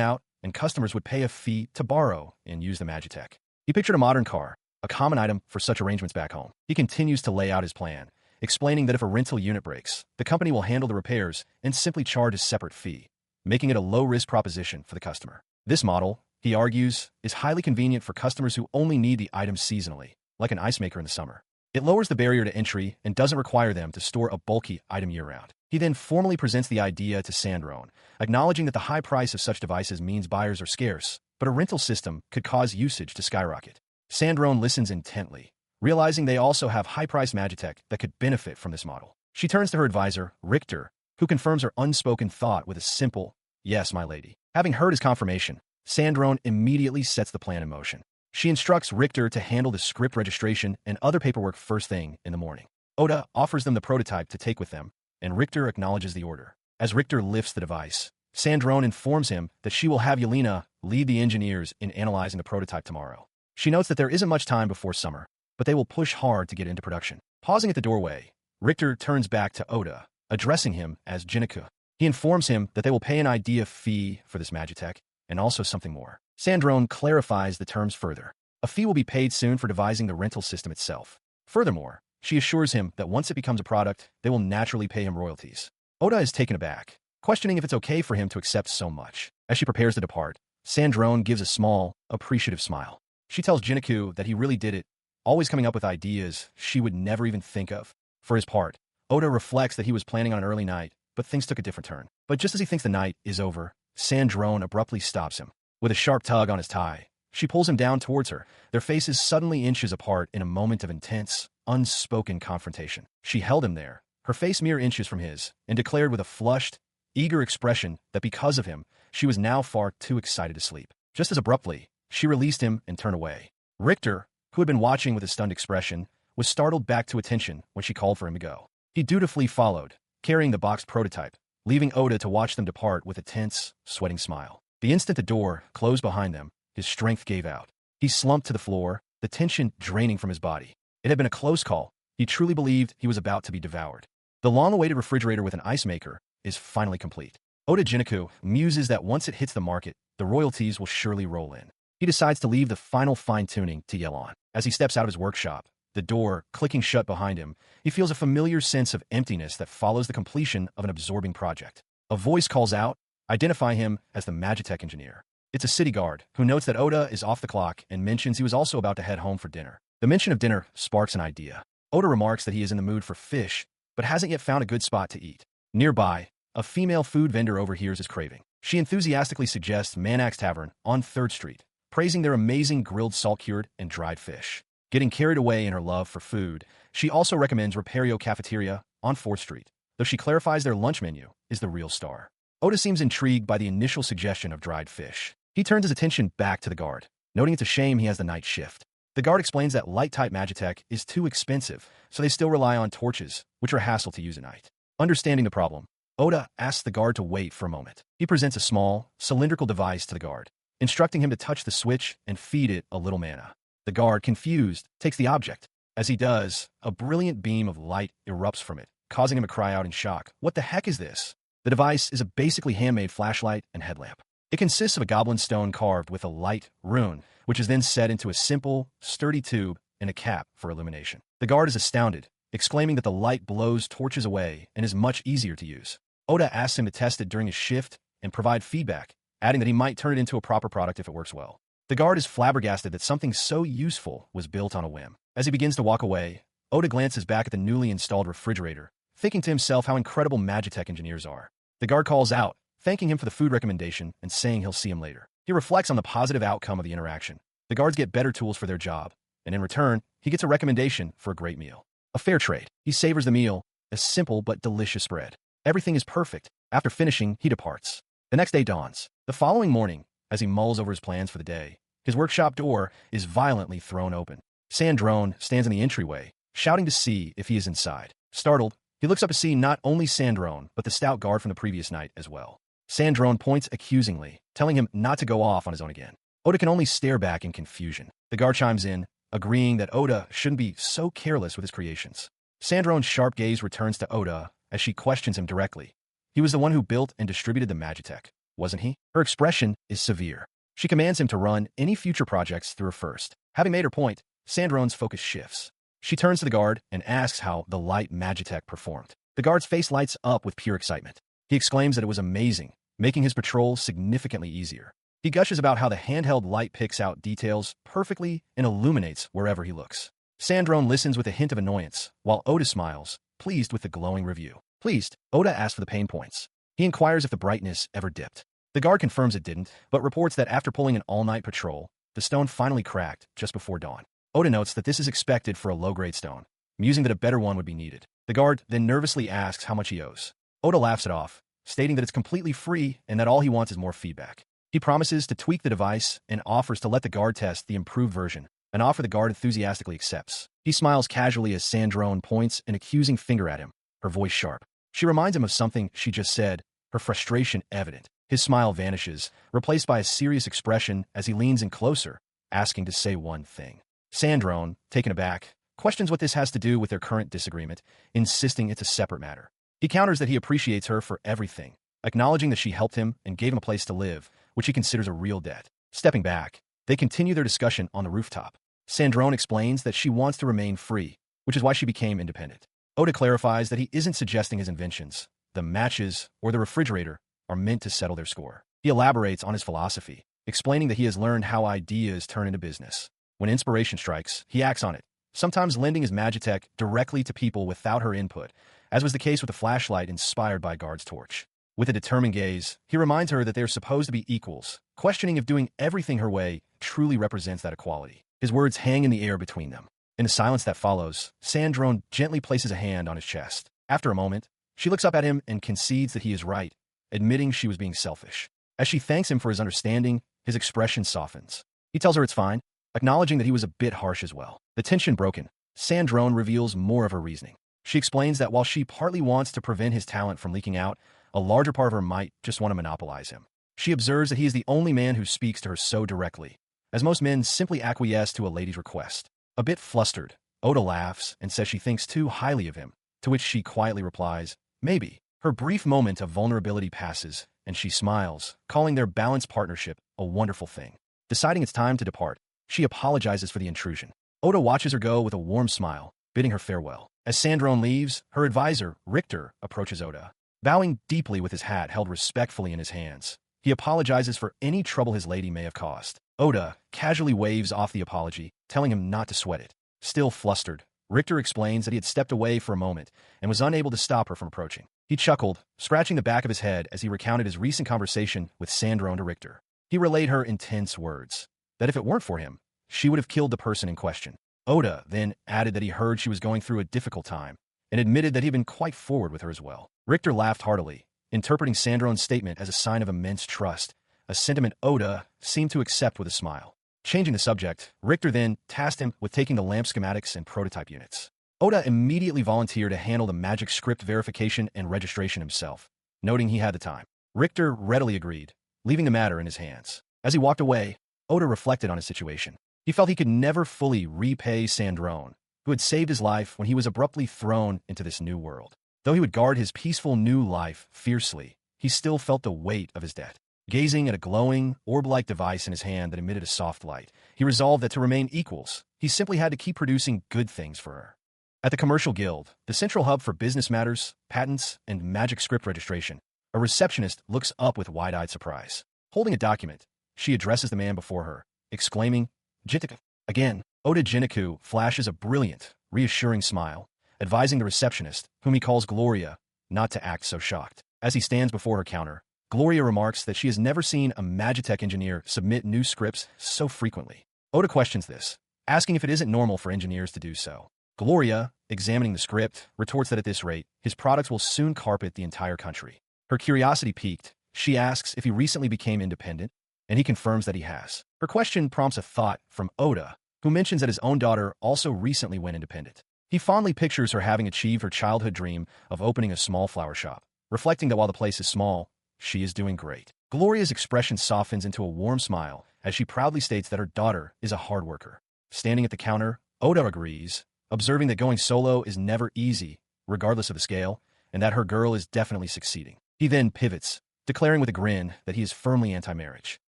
out, and customers would pay a fee to borrow and use the Magitech. He pictured a modern car, a common item for such arrangements back home. He continues to lay out his plan, explaining that if a rental unit breaks, the company will handle the repairs and simply charge a separate fee, making it a low-risk proposition for the customer. This model, he argues, is highly convenient for customers who only need the items seasonally, like an ice maker in the summer. It lowers the barrier to entry and doesn't require them to store a bulky item year-round. He then formally presents the idea to Sandrone, acknowledging that the high price of such devices means buyers are scarce, but a rental system could cause usage to skyrocket. Sandrone listens intently, realizing they also have high-priced Magitech that could benefit from this model. She turns to her advisor, Richter, who confirms her unspoken thought with a simple, "Yes, my lady." Having heard his confirmation, Sandrone immediately sets the plan in motion. She instructs Richter to handle the script registration and other paperwork first thing in the morning. Oda offers them the prototype to take with them, and Richter acknowledges the order. As Richter lifts the device, Sandrone informs him that she will have Yelena lead the engineers in analyzing the prototype tomorrow. She notes that there isn't much time before summer, but they will push hard to get into production. Pausing at the doorway, Richter turns back to Oda, addressing him as Jindaku. He informs him that they will pay an idea fee for this Magitech, and also something more. Sandrone clarifies the terms further. A fee will be paid soon for devising the rental system itself. Furthermore, she assures him that once it becomes a product, they will naturally pay him royalties. Oda is taken aback, questioning if it's okay for him to accept so much. As she prepares to depart, Sandrone gives a small, appreciative smile. She tells Jiniku that he really did it, always coming up with ideas she would never even think of. For his part, Oda reflects that he was planning on an early night, but things took a different turn. But just as he thinks the night is over, Sandrone abruptly stops him. With a sharp tug on his tie, she pulls him down towards her, their faces suddenly inches apart in a moment of intense, unspoken confrontation. She held him there, her face mere inches from his, and declared with a flushed, eager expression that because of him, she was now far too excited to sleep. Just as abruptly, she released him and turned away. Richter, who had been watching with a stunned expression, was startled back to attention when she called for him to go. He dutifully followed, carrying the boxed prototype, leaving Oda to watch them depart with a tense, sweating smile. The instant the door closed behind them, his strength gave out. He slumped to the floor, the tension draining from his body. It had been a close call. He truly believed he was about to be devoured. The long-awaited refrigerator with an ice maker is finally complete. Oda Jiniku muses that once it hits the market, the royalties will surely roll in. He decides to leave the final fine-tuning to Yelon. As he steps out of his workshop, the door clicking shut behind him, he feels a familiar sense of emptiness that follows the completion of an absorbing project. A voice calls out, identifying him as the Magitech engineer. It's a city guard, who notes that Oda is off the clock and mentions he was also about to head home for dinner. The mention of dinner sparks an idea. Oda remarks that he is in the mood for fish, but hasn't yet found a good spot to eat. Nearby, a female food vendor overhears his craving. She enthusiastically suggests Manak's Tavern on 3rd Street, praising their amazing grilled salt-cured and dried fish. Getting carried away in her love for food, she also recommends Repario Cafeteria on 4th Street, though she clarifies their lunch menu is the real star. Oda seems intrigued by the initial suggestion of dried fish. He turns his attention back to the guard, noting it's a shame he has the night shift. The guard explains that light-type Magitech is too expensive, so they still rely on torches, which are a hassle to use at night. Understanding the problem, Oda asks the guard to wait for a moment. He presents a small, cylindrical device to the guard, instructing him to touch the switch and feed it a little mana. The guard, confused, takes the object. As he does, a brilliant beam of light erupts from it, causing him to cry out in shock. What the heck is this? The device is a basically handmade flashlight and headlamp. It consists of a goblin stone carved with a light rune, which is then set into a simple, sturdy tube and a cap for illumination. The guard is astounded, exclaiming that the light blows torches away and is much easier to use. Oda asks him to test it during his shift and provide feedback, adding that he might turn it into a proper product if it works well. The guard is flabbergasted that something so useful was built on a whim. As he begins to walk away, Oda glances back at the newly installed refrigerator, thinking to himself how incredible Magitech engineers are. The guard calls out, thanking him for the food recommendation and saying he'll see him later. He reflects on the positive outcome of the interaction. The guards get better tools for their job, and in return, he gets a recommendation for a great meal. A fair trade. He savors the meal, a simple but delicious spread. Everything is perfect. After finishing, he departs. The next day dawns. The following morning, as he mulls over his plans for the day, his workshop door is violently thrown open. Sandrone stands in the entryway, shouting to see if he is inside. Startled, he looks up to see not only Sandrone, but the stout guard from the previous night as well. Sandrone points accusingly, telling him not to go off on his own again. Oda can only stare back in confusion. The guard chimes in, agreeing that Oda shouldn't be so careless with his creations. Sandrone's sharp gaze returns to Oda as she questions him directly. He was the one who built and distributed the Magitech, wasn't he? Her expression is severe. She commands him to run any future projects through her first. Having made her point, Sandrone's focus shifts. She turns to the guard and asks how the light Magitech performed. The guard's face lights up with pure excitement. He exclaims that it was amazing, making his patrol significantly easier. He gushes about how the handheld light picks out details perfectly and illuminates wherever he looks. Sandrone listens with a hint of annoyance, while Oda smiles, pleased with the glowing review. Pleased, Oda asks for the pain points. He inquires if the brightness ever dipped. The guard confirms it didn't, but reports that after pulling an all-night patrol, the stone finally cracked just before dawn. Oda notes that this is expected for a low-grade stone, musing that a better one would be needed. The guard then nervously asks how much he owes. Oda laughs it off, stating that it's completely free and that all he wants is more feedback. He promises to tweak the device and offers to let the guard test the improved version, an offer the guard enthusiastically accepts. He smiles casually as Sandrone points an accusing finger at him, her voice sharp. She reminds him of something she just said, her frustration evident. His smile vanishes, replaced by a serious expression as he leans in closer, asking to say one thing. Sandrone, taken aback, questions what this has to do with their current disagreement, insisting it's a separate matter. He counters that he appreciates her for everything, acknowledging that she helped him and gave him a place to live, which he considers a real debt. Stepping back, they continue their discussion on the rooftop. Sandrone explains that she wants to remain free, which is why she became independent. Oda clarifies that he isn't suggesting his inventions, the matches or the refrigerator, are meant to settle their score. He elaborates on his philosophy, explaining that he has learned how ideas turn into business. When inspiration strikes, he acts on it, sometimes lending his magitech directly to people without her input, as was the case with the flashlight inspired by Guard's torch. With a determined gaze, he reminds her that they are supposed to be equals, questioning if doing everything her way truly represents that equality. His words hang in the air between them. In the silence that follows, Sandrone gently places a hand on his chest. After a moment, she looks up at him and concedes that he is right, admitting she was being selfish. As she thanks him for his understanding, his expression softens. He tells her it's fine, acknowledging that he was a bit harsh as well. The tension broken, Sandrone reveals more of her reasoning. She explains that while she partly wants to prevent his talent from leaking out, a larger part of her might just want to monopolize him. She observes that he is the only man who speaks to her so directly, as most men simply acquiesce to a lady's request. A bit flustered, Oda laughs and says she thinks too highly of him, to which she quietly replies, maybe. Her brief moment of vulnerability passes, and she smiles, calling their balanced partnership a wonderful thing. Deciding it's time to depart, she apologizes for the intrusion. Oda watches her go with a warm smile, bidding her farewell. As Sandrone leaves, her advisor, Richter, approaches Oda. Bowing deeply with his hat held respectfully in his hands, he apologizes for any trouble his lady may have caused. Oda casually waves off the apology, telling him not to sweat it. Still flustered, Richter explains that he had stepped away for a moment and was unable to stop her from approaching. He chuckled, scratching the back of his head as he recounted his recent conversation with Sandrone to Richter. He relayed her intense words, that if it weren't for him, she would have killed the person in question. Oda then added that he heard she was going through a difficult time, and admitted that he had been quite forward with her as well. Richter laughed heartily, interpreting Sandrone's statement as a sign of immense trust, a sentiment Oda seemed to accept with a smile. Changing the subject, Richter then tasked him with taking the lamp schematics and prototype units. Oda immediately volunteered to handle the magic script verification and registration himself, noting he had the time. Richter readily agreed, leaving the matter in his hands. As he walked away, Oda reflected on his situation. He felt he could never fully repay Sandrone, who had saved his life when he was abruptly thrown into this new world. Though he would guard his peaceful new life fiercely, he still felt the weight of his debt. Gazing at a glowing, orb-like device in his hand that emitted a soft light, he resolved that to remain equals, he simply had to keep producing good things for her. At the Commercial Guild, the central hub for business matters, patents, and magic script registration, a receptionist looks up with wide-eyed surprise. Holding a document, she addresses the man before her, exclaiming, "Jitaku." Again, Oda Jinaku flashes a brilliant, reassuring smile, advising the receptionist, whom he calls Gloria, not to act so shocked. As he stands before her counter, Gloria remarks that she has never seen a Magitech engineer submit new scripts so frequently. Oda questions this, asking if it isn't normal for engineers to do so. Gloria, examining the script, retorts that at this rate, his products will soon carpet the entire country. Her curiosity piqued, she asks if he recently became independent, and he confirms that he has. Her question prompts a thought from Oda, who mentions that his own daughter also recently went independent. He fondly pictures her having achieved her childhood dream of opening a small flower shop, reflecting that while the place is small, she is doing great. Gloria's expression softens into a warm smile as she proudly states that her daughter is a hard worker. Standing at the counter, Oda agrees, observing that going solo is never easy, regardless of the scale, and that her girl is definitely succeeding. He then pivots, declaring with a grin that he is firmly anti-marriage.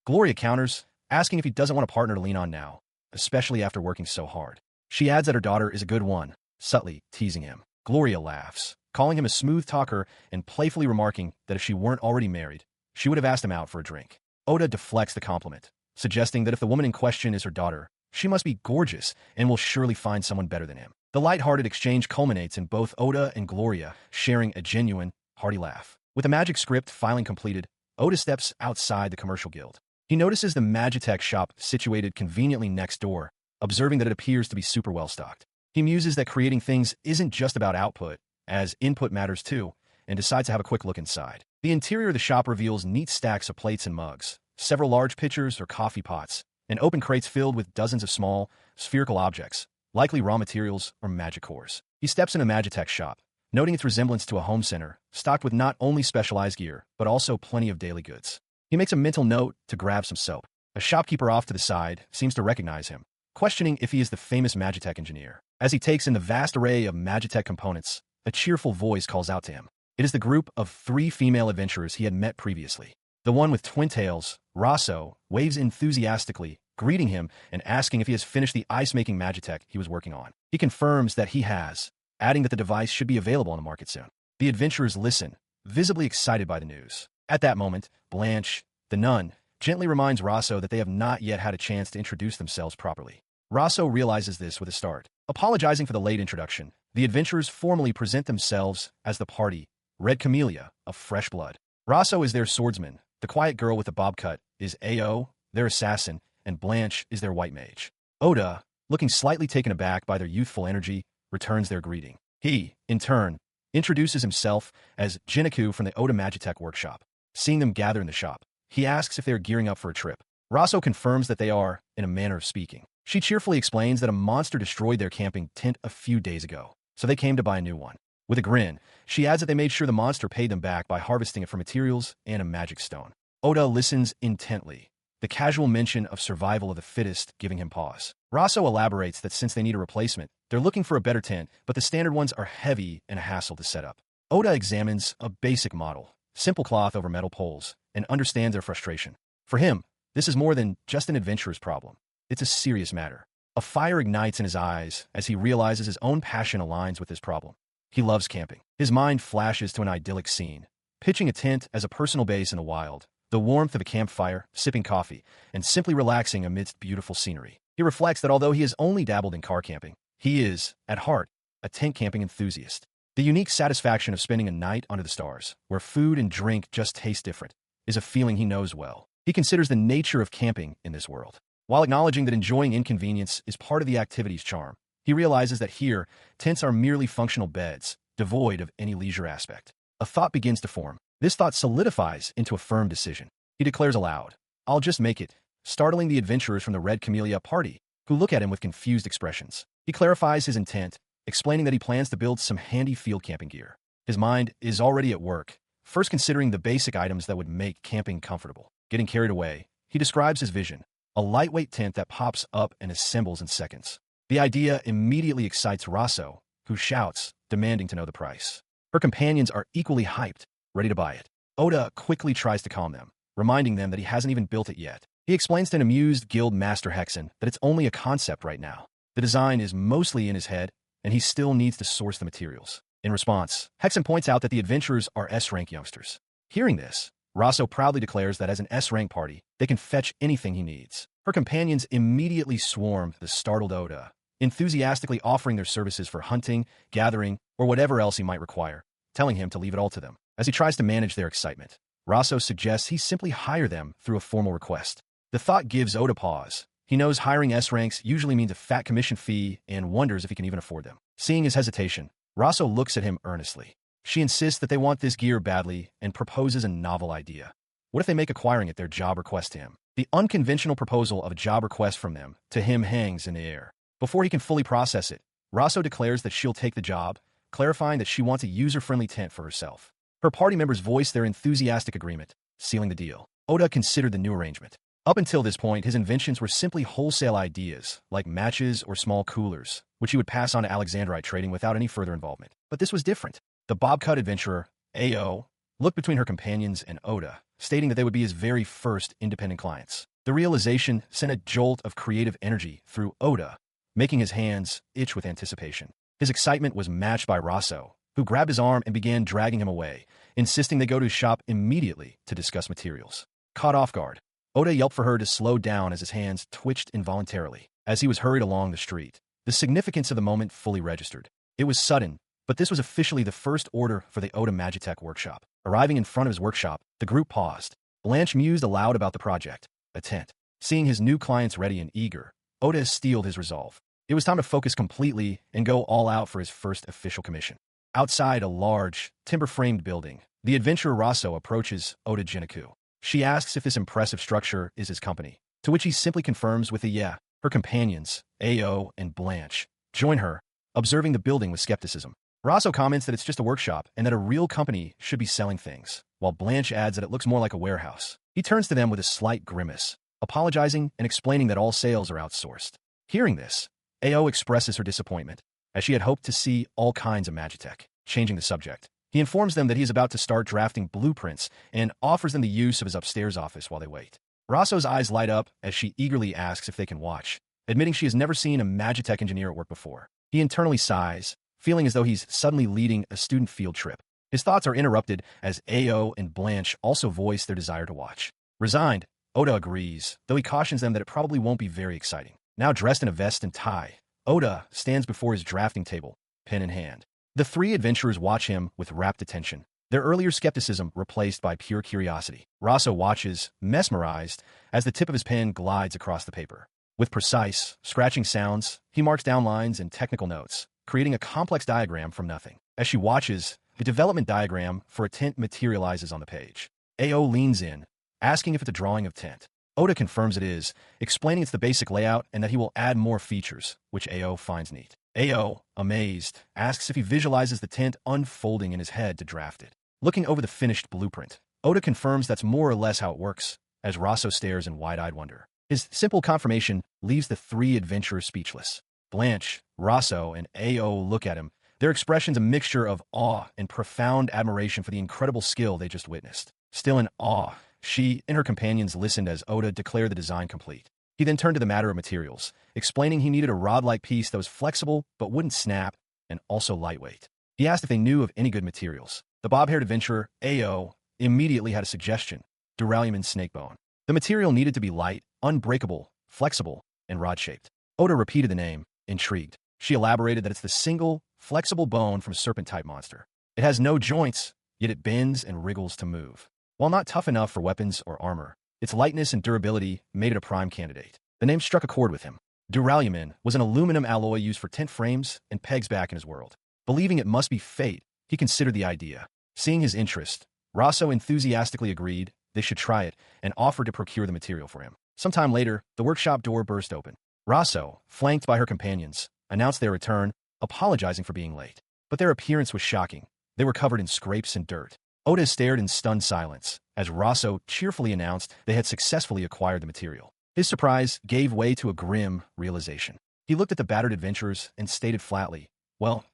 Gloria counters, asking if he doesn't want a partner to lean on now, especially after working so hard. She adds that her daughter is a good one, subtly teasing him. Gloria laughs, calling him a smooth talker and playfully remarking that if she weren't already married, she would have asked him out for a drink. Oda deflects the compliment, suggesting that if the woman in question is her daughter, she must be gorgeous and will surely find someone better than him. The light-hearted exchange culminates in both Oda and Gloria sharing a genuine, hearty laugh. With the magic script filing completed, Oda steps outside the Commercial Guild. He notices the Magitech shop situated conveniently next door, observing that it appears to be super well-stocked. He muses that creating things isn't just about output, as input matters too, and decides to have a quick look inside. The interior of the shop reveals neat stacks of plates and mugs, several large pitchers or coffee pots, and open crates filled with dozens of small, spherical objects, likely raw materials or magic cores. He steps in a Magitech shop, noting its resemblance to a home center, stocked with not only specialized gear, but also plenty of daily goods. He makes a mental note to grab some soap. A shopkeeper off to the side seems to recognize him, questioning if he is the famous Magitech engineer. As he takes in the vast array of Magitech components, a cheerful voice calls out to him. It is the group of 3 female adventurers he had met previously. The one with twin tails, Raso, waves enthusiastically, greeting him and asking if he has finished the ice-making Magitech he was working on. He confirms that he has, adding that the device should be available on the market soon. The adventurers listen, visibly excited by the news. At that moment, Blanche, the nun, gently reminds Raso that they have not yet had a chance to introduce themselves properly. Raso realizes this with a start. Apologizing for the late introduction, the adventurers formally present themselves as the party, Red Camellia, of fresh blood. Raso is their swordsman, the quiet girl with the bob cut is Ao, their assassin, and Blanche is their white mage. Oda, looking slightly taken aback by their youthful energy, returns their greeting. He, in turn, introduces himself as Jiniku from the Oda Magitech workshop. Seeing them gather in the shop, he asks if they are gearing up for a trip. Raso confirms that they are, in a manner of speaking. She cheerfully explains that a monster destroyed their camping tent a few days ago, so they came to buy a new one. With a grin, she adds that they made sure the monster paid them back by harvesting it for materials and a magic stone. Oda listens intently, the casual mention of survival of the fittest giving him pause. Raso elaborates that since they need a replacement, they're looking for a better tent, but the standard ones are heavy and a hassle to set up. Oda examines a basic model, simple cloth over metal poles, and understands their frustration. For him, this is more than just an adventurer's problem. It's a serious matter. A fire ignites in his eyes as he realizes his own passion aligns with his problem. He loves camping. His mind flashes to an idyllic scene, pitching a tent as a personal base in the wild, the warmth of a campfire, sipping coffee, and simply relaxing amidst beautiful scenery. He reflects that although he has only dabbled in car camping, he is, at heart, a tent camping enthusiast. The unique satisfaction of spending a night under the stars, where food and drink just taste different, is a feeling he knows well. He considers the nature of camping in this world. While acknowledging that enjoying inconvenience is part of the activity's charm, he realizes that here, tents are merely functional beds, devoid of any leisure aspect. A thought begins to form. This thought solidifies into a firm decision. He declares aloud, "I'll just make it," startling the adventurers from the Red Camellia party, who look at him with confused expressions. He clarifies his intent, explaining that he plans to build some handy field camping gear. His mind is already at work, first considering the basic items that would make camping comfortable. Getting carried away, he describes his vision, a lightweight tent that pops up and assembles in seconds. The idea immediately excites Raso, who shouts, demanding to know the price. Her companions are equally hyped, ready to buy it. Oda quickly tries to calm them, reminding them that he hasn't even built it yet. He explains to an amused guild master Hexen that it's only a concept right now. The design is mostly in his head, and he still needs to source the materials. In response, Hexen points out that the adventurers are S-rank youngsters. Hearing this, Raso proudly declares that as an S-rank party, they can fetch anything he needs. Her companions immediately swarm the startled Oda, enthusiastically offering their services for hunting, gathering, or whatever else he might require, telling him to leave it all to them. As he tries to manage their excitement, Raso suggests he simply hire them through a formal request. The thought gives Oda pause. He knows hiring S-ranks usually means a fat commission fee and wonders if he can even afford them. Seeing his hesitation, Raso looks at him earnestly. She insists that they want this gear badly and proposes a novel idea. What if they make acquiring it their job request to him? The unconventional proposal of a job request from them to him hangs in the air. Before he can fully process it, Raso declares that she'll take the job, clarifying that she wants a user-friendly tent for herself. Her party members voice their enthusiastic agreement, sealing the deal. Oda considered the new arrangement. Up until this point, his inventions were simply wholesale ideas, like matches or small coolers, which he would pass on to Alexandrite trading without any further involvement. But this was different. The bob-cut adventurer, Ao, looked between her companions and Oda, stating that they would be his very first independent clients. The realization sent a jolt of creative energy through Oda, making his hands itch with anticipation. His excitement was matched by Raso, who grabbed his arm and began dragging him away, insisting they go to his shop immediately to discuss materials. Caught off guard, Oda yelped for her to slow down as his hands twitched involuntarily. As he was hurried along the street, the significance of the moment fully registered. It was sudden, but this was officially the first order for the Oda Magitech workshop. Arriving in front of his workshop, the group paused. Blanche mused aloud about the project, a tent. Seeing his new clients ready and eager, Oda steeled his resolve. It was time to focus completely and go all out for his first official commission. Outside a large, timber-framed building, the adventurer Raso approaches Oda Jiniku. She asks if this impressive structure is his company, to which he simply confirms with a yeah. Her companions, Ao and Blanche, join her, observing the building with skepticism. Raso comments that it's just a workshop and that a real company should be selling things, while Blanche adds that it looks more like a warehouse. He turns to them with a slight grimace, apologizing and explaining that all sales are outsourced. Hearing this, Ao expresses her disappointment, as she had hoped to see all kinds of Magitech. Changing the subject, he informs them that he is about to start drafting blueprints and offers them the use of his upstairs office while they wait. Raso's eyes light up as she eagerly asks if they can watch, admitting she has never seen a Magitech engineer at work before. He internally sighs, feeling as though he's suddenly leading a student field trip. His thoughts are interrupted as Ao and Blanche also voice their desire to watch. Resigned, Oda agrees, though he cautions them that it probably won't be very exciting. Now dressed in a vest and tie, Oda stands before his drafting table, pen in hand. The three adventurers watch him with rapt attention, their earlier skepticism replaced by pure curiosity. Raso watches, mesmerized, as the tip of his pen glides across the paper. With precise, scratching sounds, he marks down lines and technical notes, creating a complex diagram from nothing. As she watches, the development diagram for a tent materializes on the page. Ao leans in, asking if it's a drawing of tent. Oda confirms it is, explaining it's the basic layout and that he will add more features, which Ao finds neat. Ao, amazed, asks if he visualizes the tent unfolding in his head to draft it. Looking over the finished blueprint, Oda confirms that's more or less how it works, as Raso stares in wide-eyed wonder. His simple confirmation leaves the three adventurers speechless. Blanche, Raso, and Ao look at him, their expressions a mixture of awe and profound admiration for the incredible skill they just witnessed. Still in awe, she and her companions listened as Oda declared the design complete. He then turned to the matter of materials, explaining he needed a rod-like piece that was flexible but wouldn't snap and also lightweight. He asked if they knew of any good materials. The bob-haired adventurer, Ao, immediately had a suggestion: duralumin snakebone. The material needed to be light, unbreakable, flexible, and rod-shaped. Oda repeated the name, intrigued. She elaborated that it's the single, flexible bone from a serpent-type monster. It has no joints, yet it bends and wriggles to move. While not tough enough for weapons or armor, its lightness and durability made it a prime candidate. The name struck a chord with him. Duralumin was an aluminum alloy used for tent frames and pegs back in his world. Believing it must be fate, he considered the idea. Seeing his interest, Raso enthusiastically agreed they should try it and offered to procure the material for him. Sometime later, the workshop door burst open. Raso, flanked by her companions, announced their return, apologizing for being late. But their appearance was shocking. They were covered in scrapes and dirt. Oda stared in stunned silence as Raso cheerfully announced they had successfully acquired the material. His surprise gave way to a grim realization. He looked at the battered adventurers and stated flatly, "Well,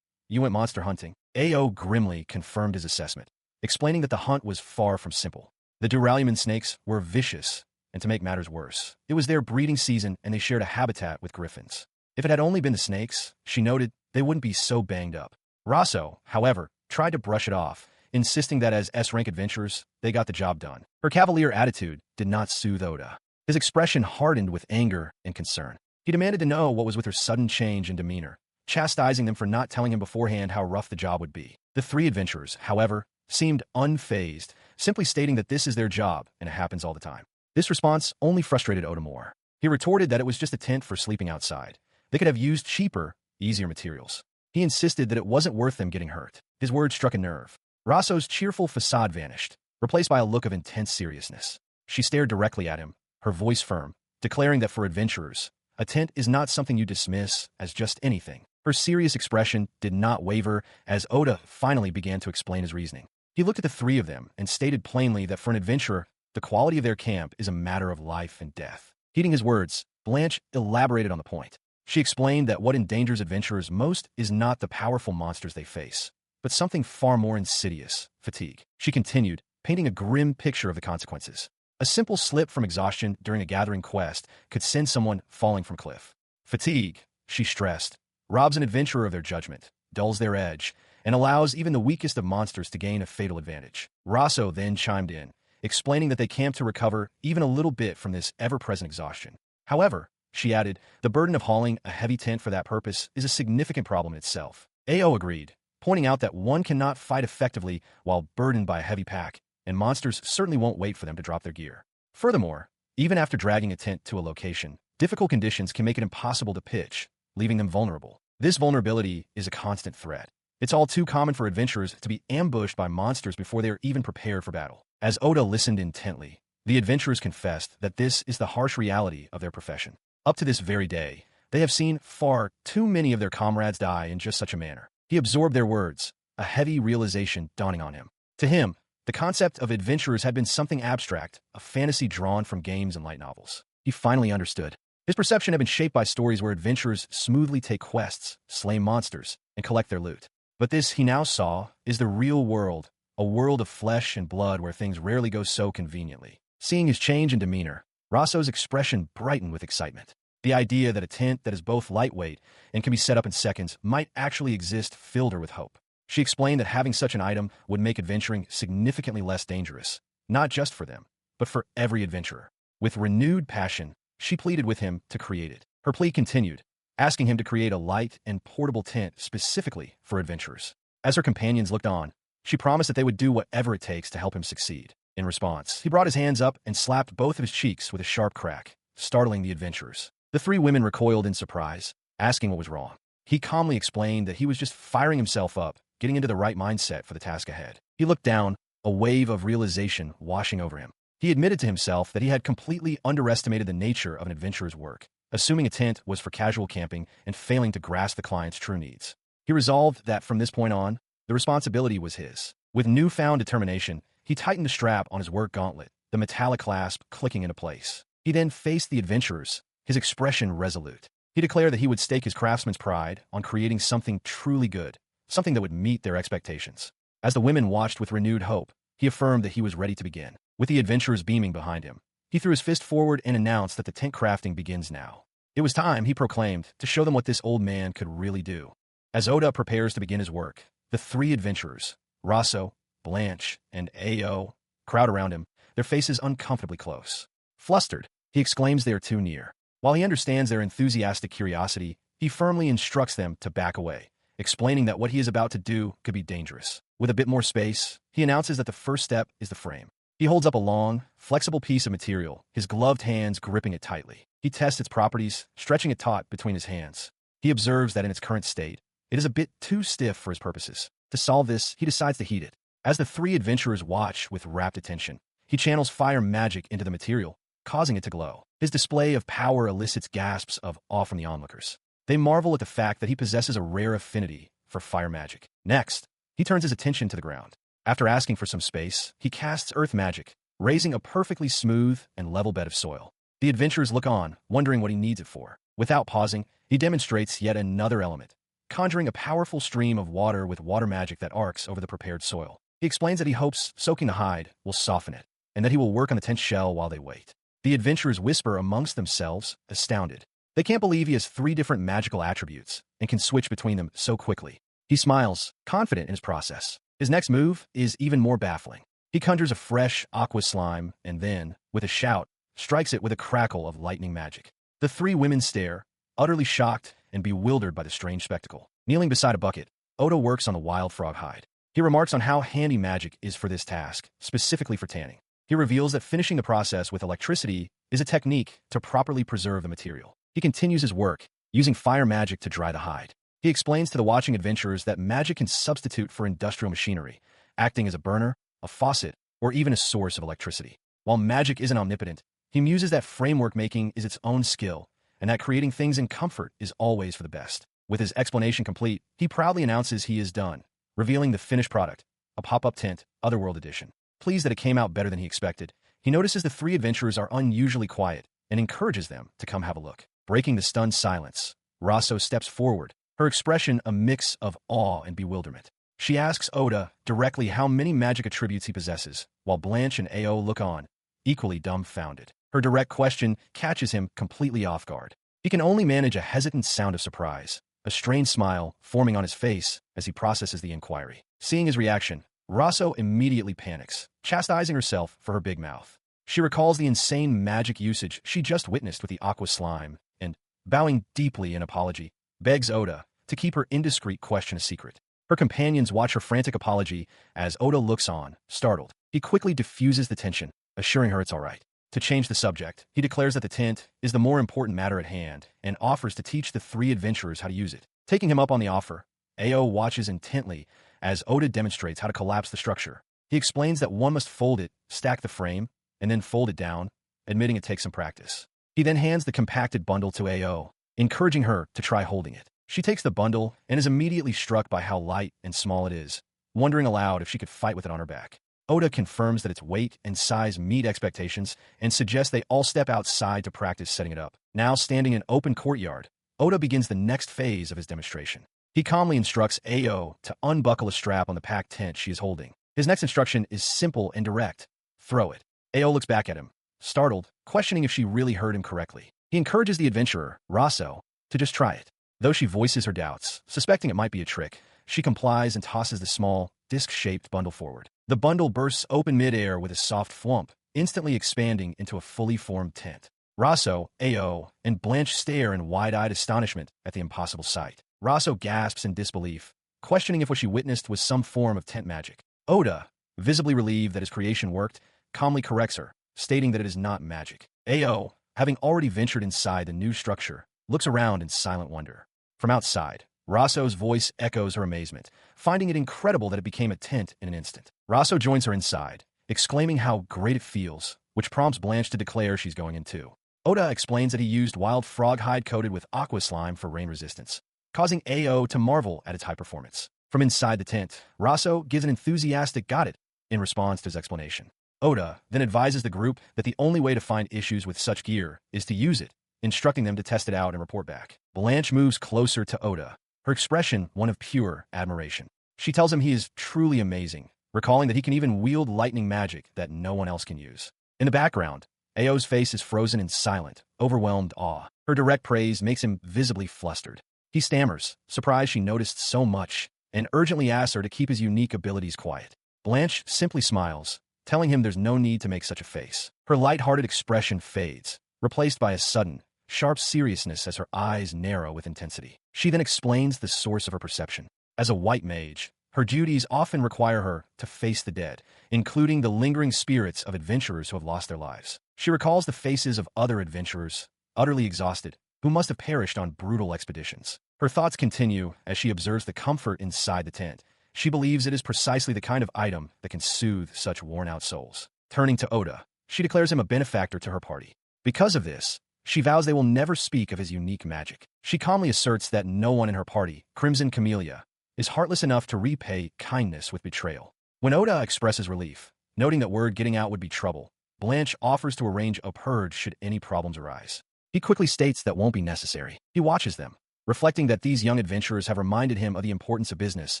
you went monster hunting." Ao grimly confirmed his assessment, explaining that the hunt was far from simple. The duralumin snakes were vicious, and to make matters worse, it was their breeding season and they shared a habitat with griffins. If it had only been the snakes, she noted, they wouldn't be so banged up. Raso, however, tried to brush it off, insisting that as S-rank adventurers, they got the job done. Her cavalier attitude did not soothe Oda. His expression hardened with anger and concern. He demanded to know what was with her sudden change in demeanor, chastising them for not telling him beforehand how rough the job would be. The three adventurers, however, seemed unfazed, simply stating that this is their job and it happens all the time. This response only frustrated Oda more. He retorted that it was just a tent for sleeping outside. They could have used cheaper, easier materials. He insisted that it wasn't worth them getting hurt. His words struck a nerve. Raso's cheerful facade vanished, replaced by a look of intense seriousness. She stared directly at him, her voice firm, declaring that for adventurers, a tent is not something you dismiss as just anything. Her serious expression did not waver as Oda finally began to explain his reasoning. He looked at the three of them and stated plainly that for an adventurer, the quality of their camp is a matter of life and death. Heeding his words, Blanche elaborated on the point. She explained that what endangers adventurers most is not the powerful monsters they face, but something far more insidious: fatigue. She continued, painting a grim picture of the consequences. A simple slip from exhaustion during a gathering quest could send someone falling from a cliff. Fatigue, she stressed, robs an adventurer of their judgment, dulls their edge, and allows even the weakest of monsters to gain a fatal advantage. Raso then chimed in, explaining that they camped to recover even a little bit from this ever-present exhaustion. However, she added, the burden of hauling a heavy tent for that purpose is a significant problem in itself. Ao agreed, pointing out that one cannot fight effectively while burdened by a heavy pack, and monsters certainly won't wait for them to drop their gear. Furthermore, even after dragging a tent to a location, difficult conditions can make it impossible to pitch, leaving them vulnerable. This vulnerability is a constant threat. It's all too common for adventurers to be ambushed by monsters before they are even prepared for battle. As Oda listened intently, the adventurers confessed that this is the harsh reality of their profession. Up to this very day, they have seen far too many of their comrades die in just such a manner. He absorbed their words, a heavy realization dawning on him. To him, the concept of adventurers had been something abstract, a fantasy drawn from games and light novels. He finally understood. His perception had been shaped by stories where adventurers smoothly take quests, slay monsters, and collect their loot. But this, he now saw, is the real world, a world of flesh and blood where things rarely go so conveniently. Seeing his change in demeanor, Raso's expression brightened with excitement. The idea that a tent that is both lightweight and can be set up in seconds might actually exist filled her with hope. She explained that having such an item would make adventuring significantly less dangerous, not just for them, but for every adventurer. With renewed passion, she pleaded with him to create it. Her plea continued, asking him to create a light and portable tent specifically for adventurers. As her companions looked on, she promised that they would do whatever it takes to help him succeed. In response, he brought his hands up and slapped both of his cheeks with a sharp crack, startling the adventurers. The three women recoiled in surprise, asking what was wrong. He calmly explained that he was just firing himself up, getting into the right mindset for the task ahead. He looked down, a wave of realization washing over him. He admitted to himself that he had completely underestimated the nature of an adventurer's work, assuming a tent was for casual camping and failing to grasp the client's true needs. He resolved that from this point on, the responsibility was his. With newfound determination, he tightened the strap on his work gauntlet, the metallic clasp clicking into place. He then faced the adventurers, his expression resolute. He declared that he would stake his craftsman's pride on creating something truly good, something that would meet their expectations. As the women watched with renewed hope, he affirmed that he was ready to begin. With the adventurers beaming behind him, he threw his fist forward and announced that the tent crafting begins now. It was time, he proclaimed, to show them what this old man could really do. As Oda prepares to begin his work, the three adventurers, Raso, Blanche, and Ao, crowd around him, their faces uncomfortably close. Flustered, he exclaims they are too near. While he understands their enthusiastic curiosity, he firmly instructs them to back away, explaining that what he is about to do could be dangerous. With a bit more space, he announces that the first step is the frame. He holds up a long, flexible piece of material, his gloved hands gripping it tightly. He tests its properties, stretching it taut between his hands. He observes that in its current state, it is a bit too stiff for his purposes. To solve this, he decides to heat it. As the three adventurers watch with rapt attention, he channels fire magic into the material, causing it to glow. His display of power elicits gasps of awe from the onlookers. They marvel at the fact that he possesses a rare affinity for fire magic. Next, he turns his attention to the ground. After asking for some space, he casts earth magic, raising a perfectly smooth and level bed of soil. The adventurers look on, wondering what he needs it for. Without pausing, he demonstrates yet another element, conjuring a powerful stream of water with water magic that arcs over the prepared soil. He explains that he hopes soaking the hide will soften it, and that he will work on the tent shell while they wait. The adventurers whisper amongst themselves, astounded. They can't believe he has 3 different magical attributes and can switch between them so quickly. He smiles, confident in his process. His next move is even more baffling. He conjures a fresh aqua slime and then, with a shout, strikes it with a crackle of lightning magic. The 3 women stare, utterly shocked and bewildered by the strange spectacle. Kneeling beside a bucket, Oda works on the wild frog hide. He remarks on how handy magic is for this task, specifically for tanning. He reveals that finishing the process with electricity is a technique to properly preserve the material. He continues his work, using fire magic to dry the hide. He explains to the watching adventurers that magic can substitute for industrial machinery, acting as a burner, a faucet, or even a source of electricity. While magic isn't omnipotent, he muses that framework making is its own skill, and that creating things in comfort is always for the best. With his explanation complete, he proudly announces he is done, revealing the finished product, a pop-up tent, Otherworld edition. Pleased that it came out better than he expected, he notices the 3 adventurers are unusually quiet and encourages them to come have a look. Breaking the stunned silence, Raso steps forward, her expression a mix of awe and bewilderment. She asks Oda directly how many magic attributes he possesses, while Blanche and Ao look on, equally dumbfounded. Her direct question catches him completely off guard. He can only manage a hesitant sound of surprise, a strained smile forming on his face as he processes the inquiry. Seeing his reaction, Raso immediately panics, chastising herself for her big mouth. She recalls the insane magic usage she just witnessed with the aqua slime, and, bowing deeply in apology, begs Oda to keep her indiscreet question a secret. Her companions watch her frantic apology as Oda looks on, startled. He quickly diffuses the tension, assuring her it's all right. To change the subject, he declares that the tent is the more important matter at hand and offers to teach the 3 adventurers how to use it. Taking him up on the offer, Ao watches intently as Oda demonstrates how to collapse the structure. He explains that one must fold it, stack the frame, and then fold it down, admitting it takes some practice. He then hands the compacted bundle to Ao, encouraging her to try holding it. She takes the bundle and is immediately struck by how light and small it is, wondering aloud if she could fight with it on her back. Oda confirms that its weight and size meet expectations and suggests they all step outside to practice setting it up. Now standing in open courtyard, Oda begins the next phase of his demonstration. He calmly instructs Ao to unbuckle a strap on the packed tent she is holding. His next instruction is simple and direct. Throw it. Ao looks back at him, startled, questioning if she really heard him correctly. He encourages the adventurer, Raso, to just try it. Though she voices her doubts, suspecting it might be a trick, she complies and tosses the small, disc-shaped bundle forward. The bundle bursts open mid-air with a soft thwomp, instantly expanding into a fully formed tent. Rosso, Ao, and Blanche stare in wide-eyed astonishment at the impossible sight. Rosso gasps in disbelief, questioning if what she witnessed was some form of tent magic. Oda, visibly relieved that his creation worked, calmly corrects her, stating that it is not magic. Ao, having already ventured inside the new structure, looks around in silent wonder. From outside, Rosso's voice echoes her amazement, finding it incredible that it became a tent in an instant. Rosso joins her inside, exclaiming how great it feels, which prompts Blanche to declare she's going in too. Oda explains that he used wild frog hide coated with aqua slime for rain resistance, causing Ao to marvel at its high performance. From inside the tent, Rosso gives an enthusiastic "got it" in response to his explanation. Oda then advises the group that the only way to find issues with such gear is to use it, instructing them to test it out and report back. Blanche moves closer to Oda, her expression one of pure admiration. She tells him he is truly amazing, recalling that he can even wield lightning magic that no one else can use. In the background, Ao's face is frozen in silent, overwhelmed awe. Her direct praise makes him visibly flustered. He stammers, surprised she noticed so much, and urgently asks her to keep his unique abilities quiet. Blanche simply smiles, telling him there's no need to make such a face. Her light-hearted expression fades, replaced by a sudden, sharp seriousness as her eyes narrow with intensity. She then explains the source of her perception. As a white mage, her duties often require her to face the dead, including the lingering spirits of adventurers who have lost their lives. She recalls the faces of other adventurers, utterly exhausted, who must have perished on brutal expeditions. Her thoughts continue as she observes the comfort inside the tent. She believes it is precisely the kind of item that can soothe such worn-out souls. Turning to Oda, she declares him a benefactor to her party. Because of this, she vows they will never speak of his unique magic. She calmly asserts that no one in her party, Crimson Camellia, is heartless enough to repay kindness with betrayal. When Oda expresses relief, noting that word getting out would be trouble, Blanche offers to arrange a purge should any problems arise. He quickly states that won't be necessary. He watches them, reflecting that these young adventurers have reminded him of the importance of business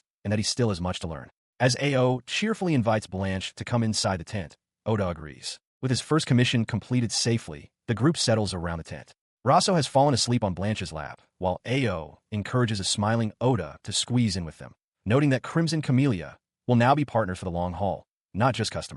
and that he still has much to learn. As Ao cheerfully invites Blanche to come inside the tent, Oda agrees. With his first commission completed safely, the group settles around the tent. Rosso has fallen asleep on Blanche's lap, while Ao encourages a smiling Oda to squeeze in with them, noting that Crimson Camellia will now be partners for the long haul, not just customers.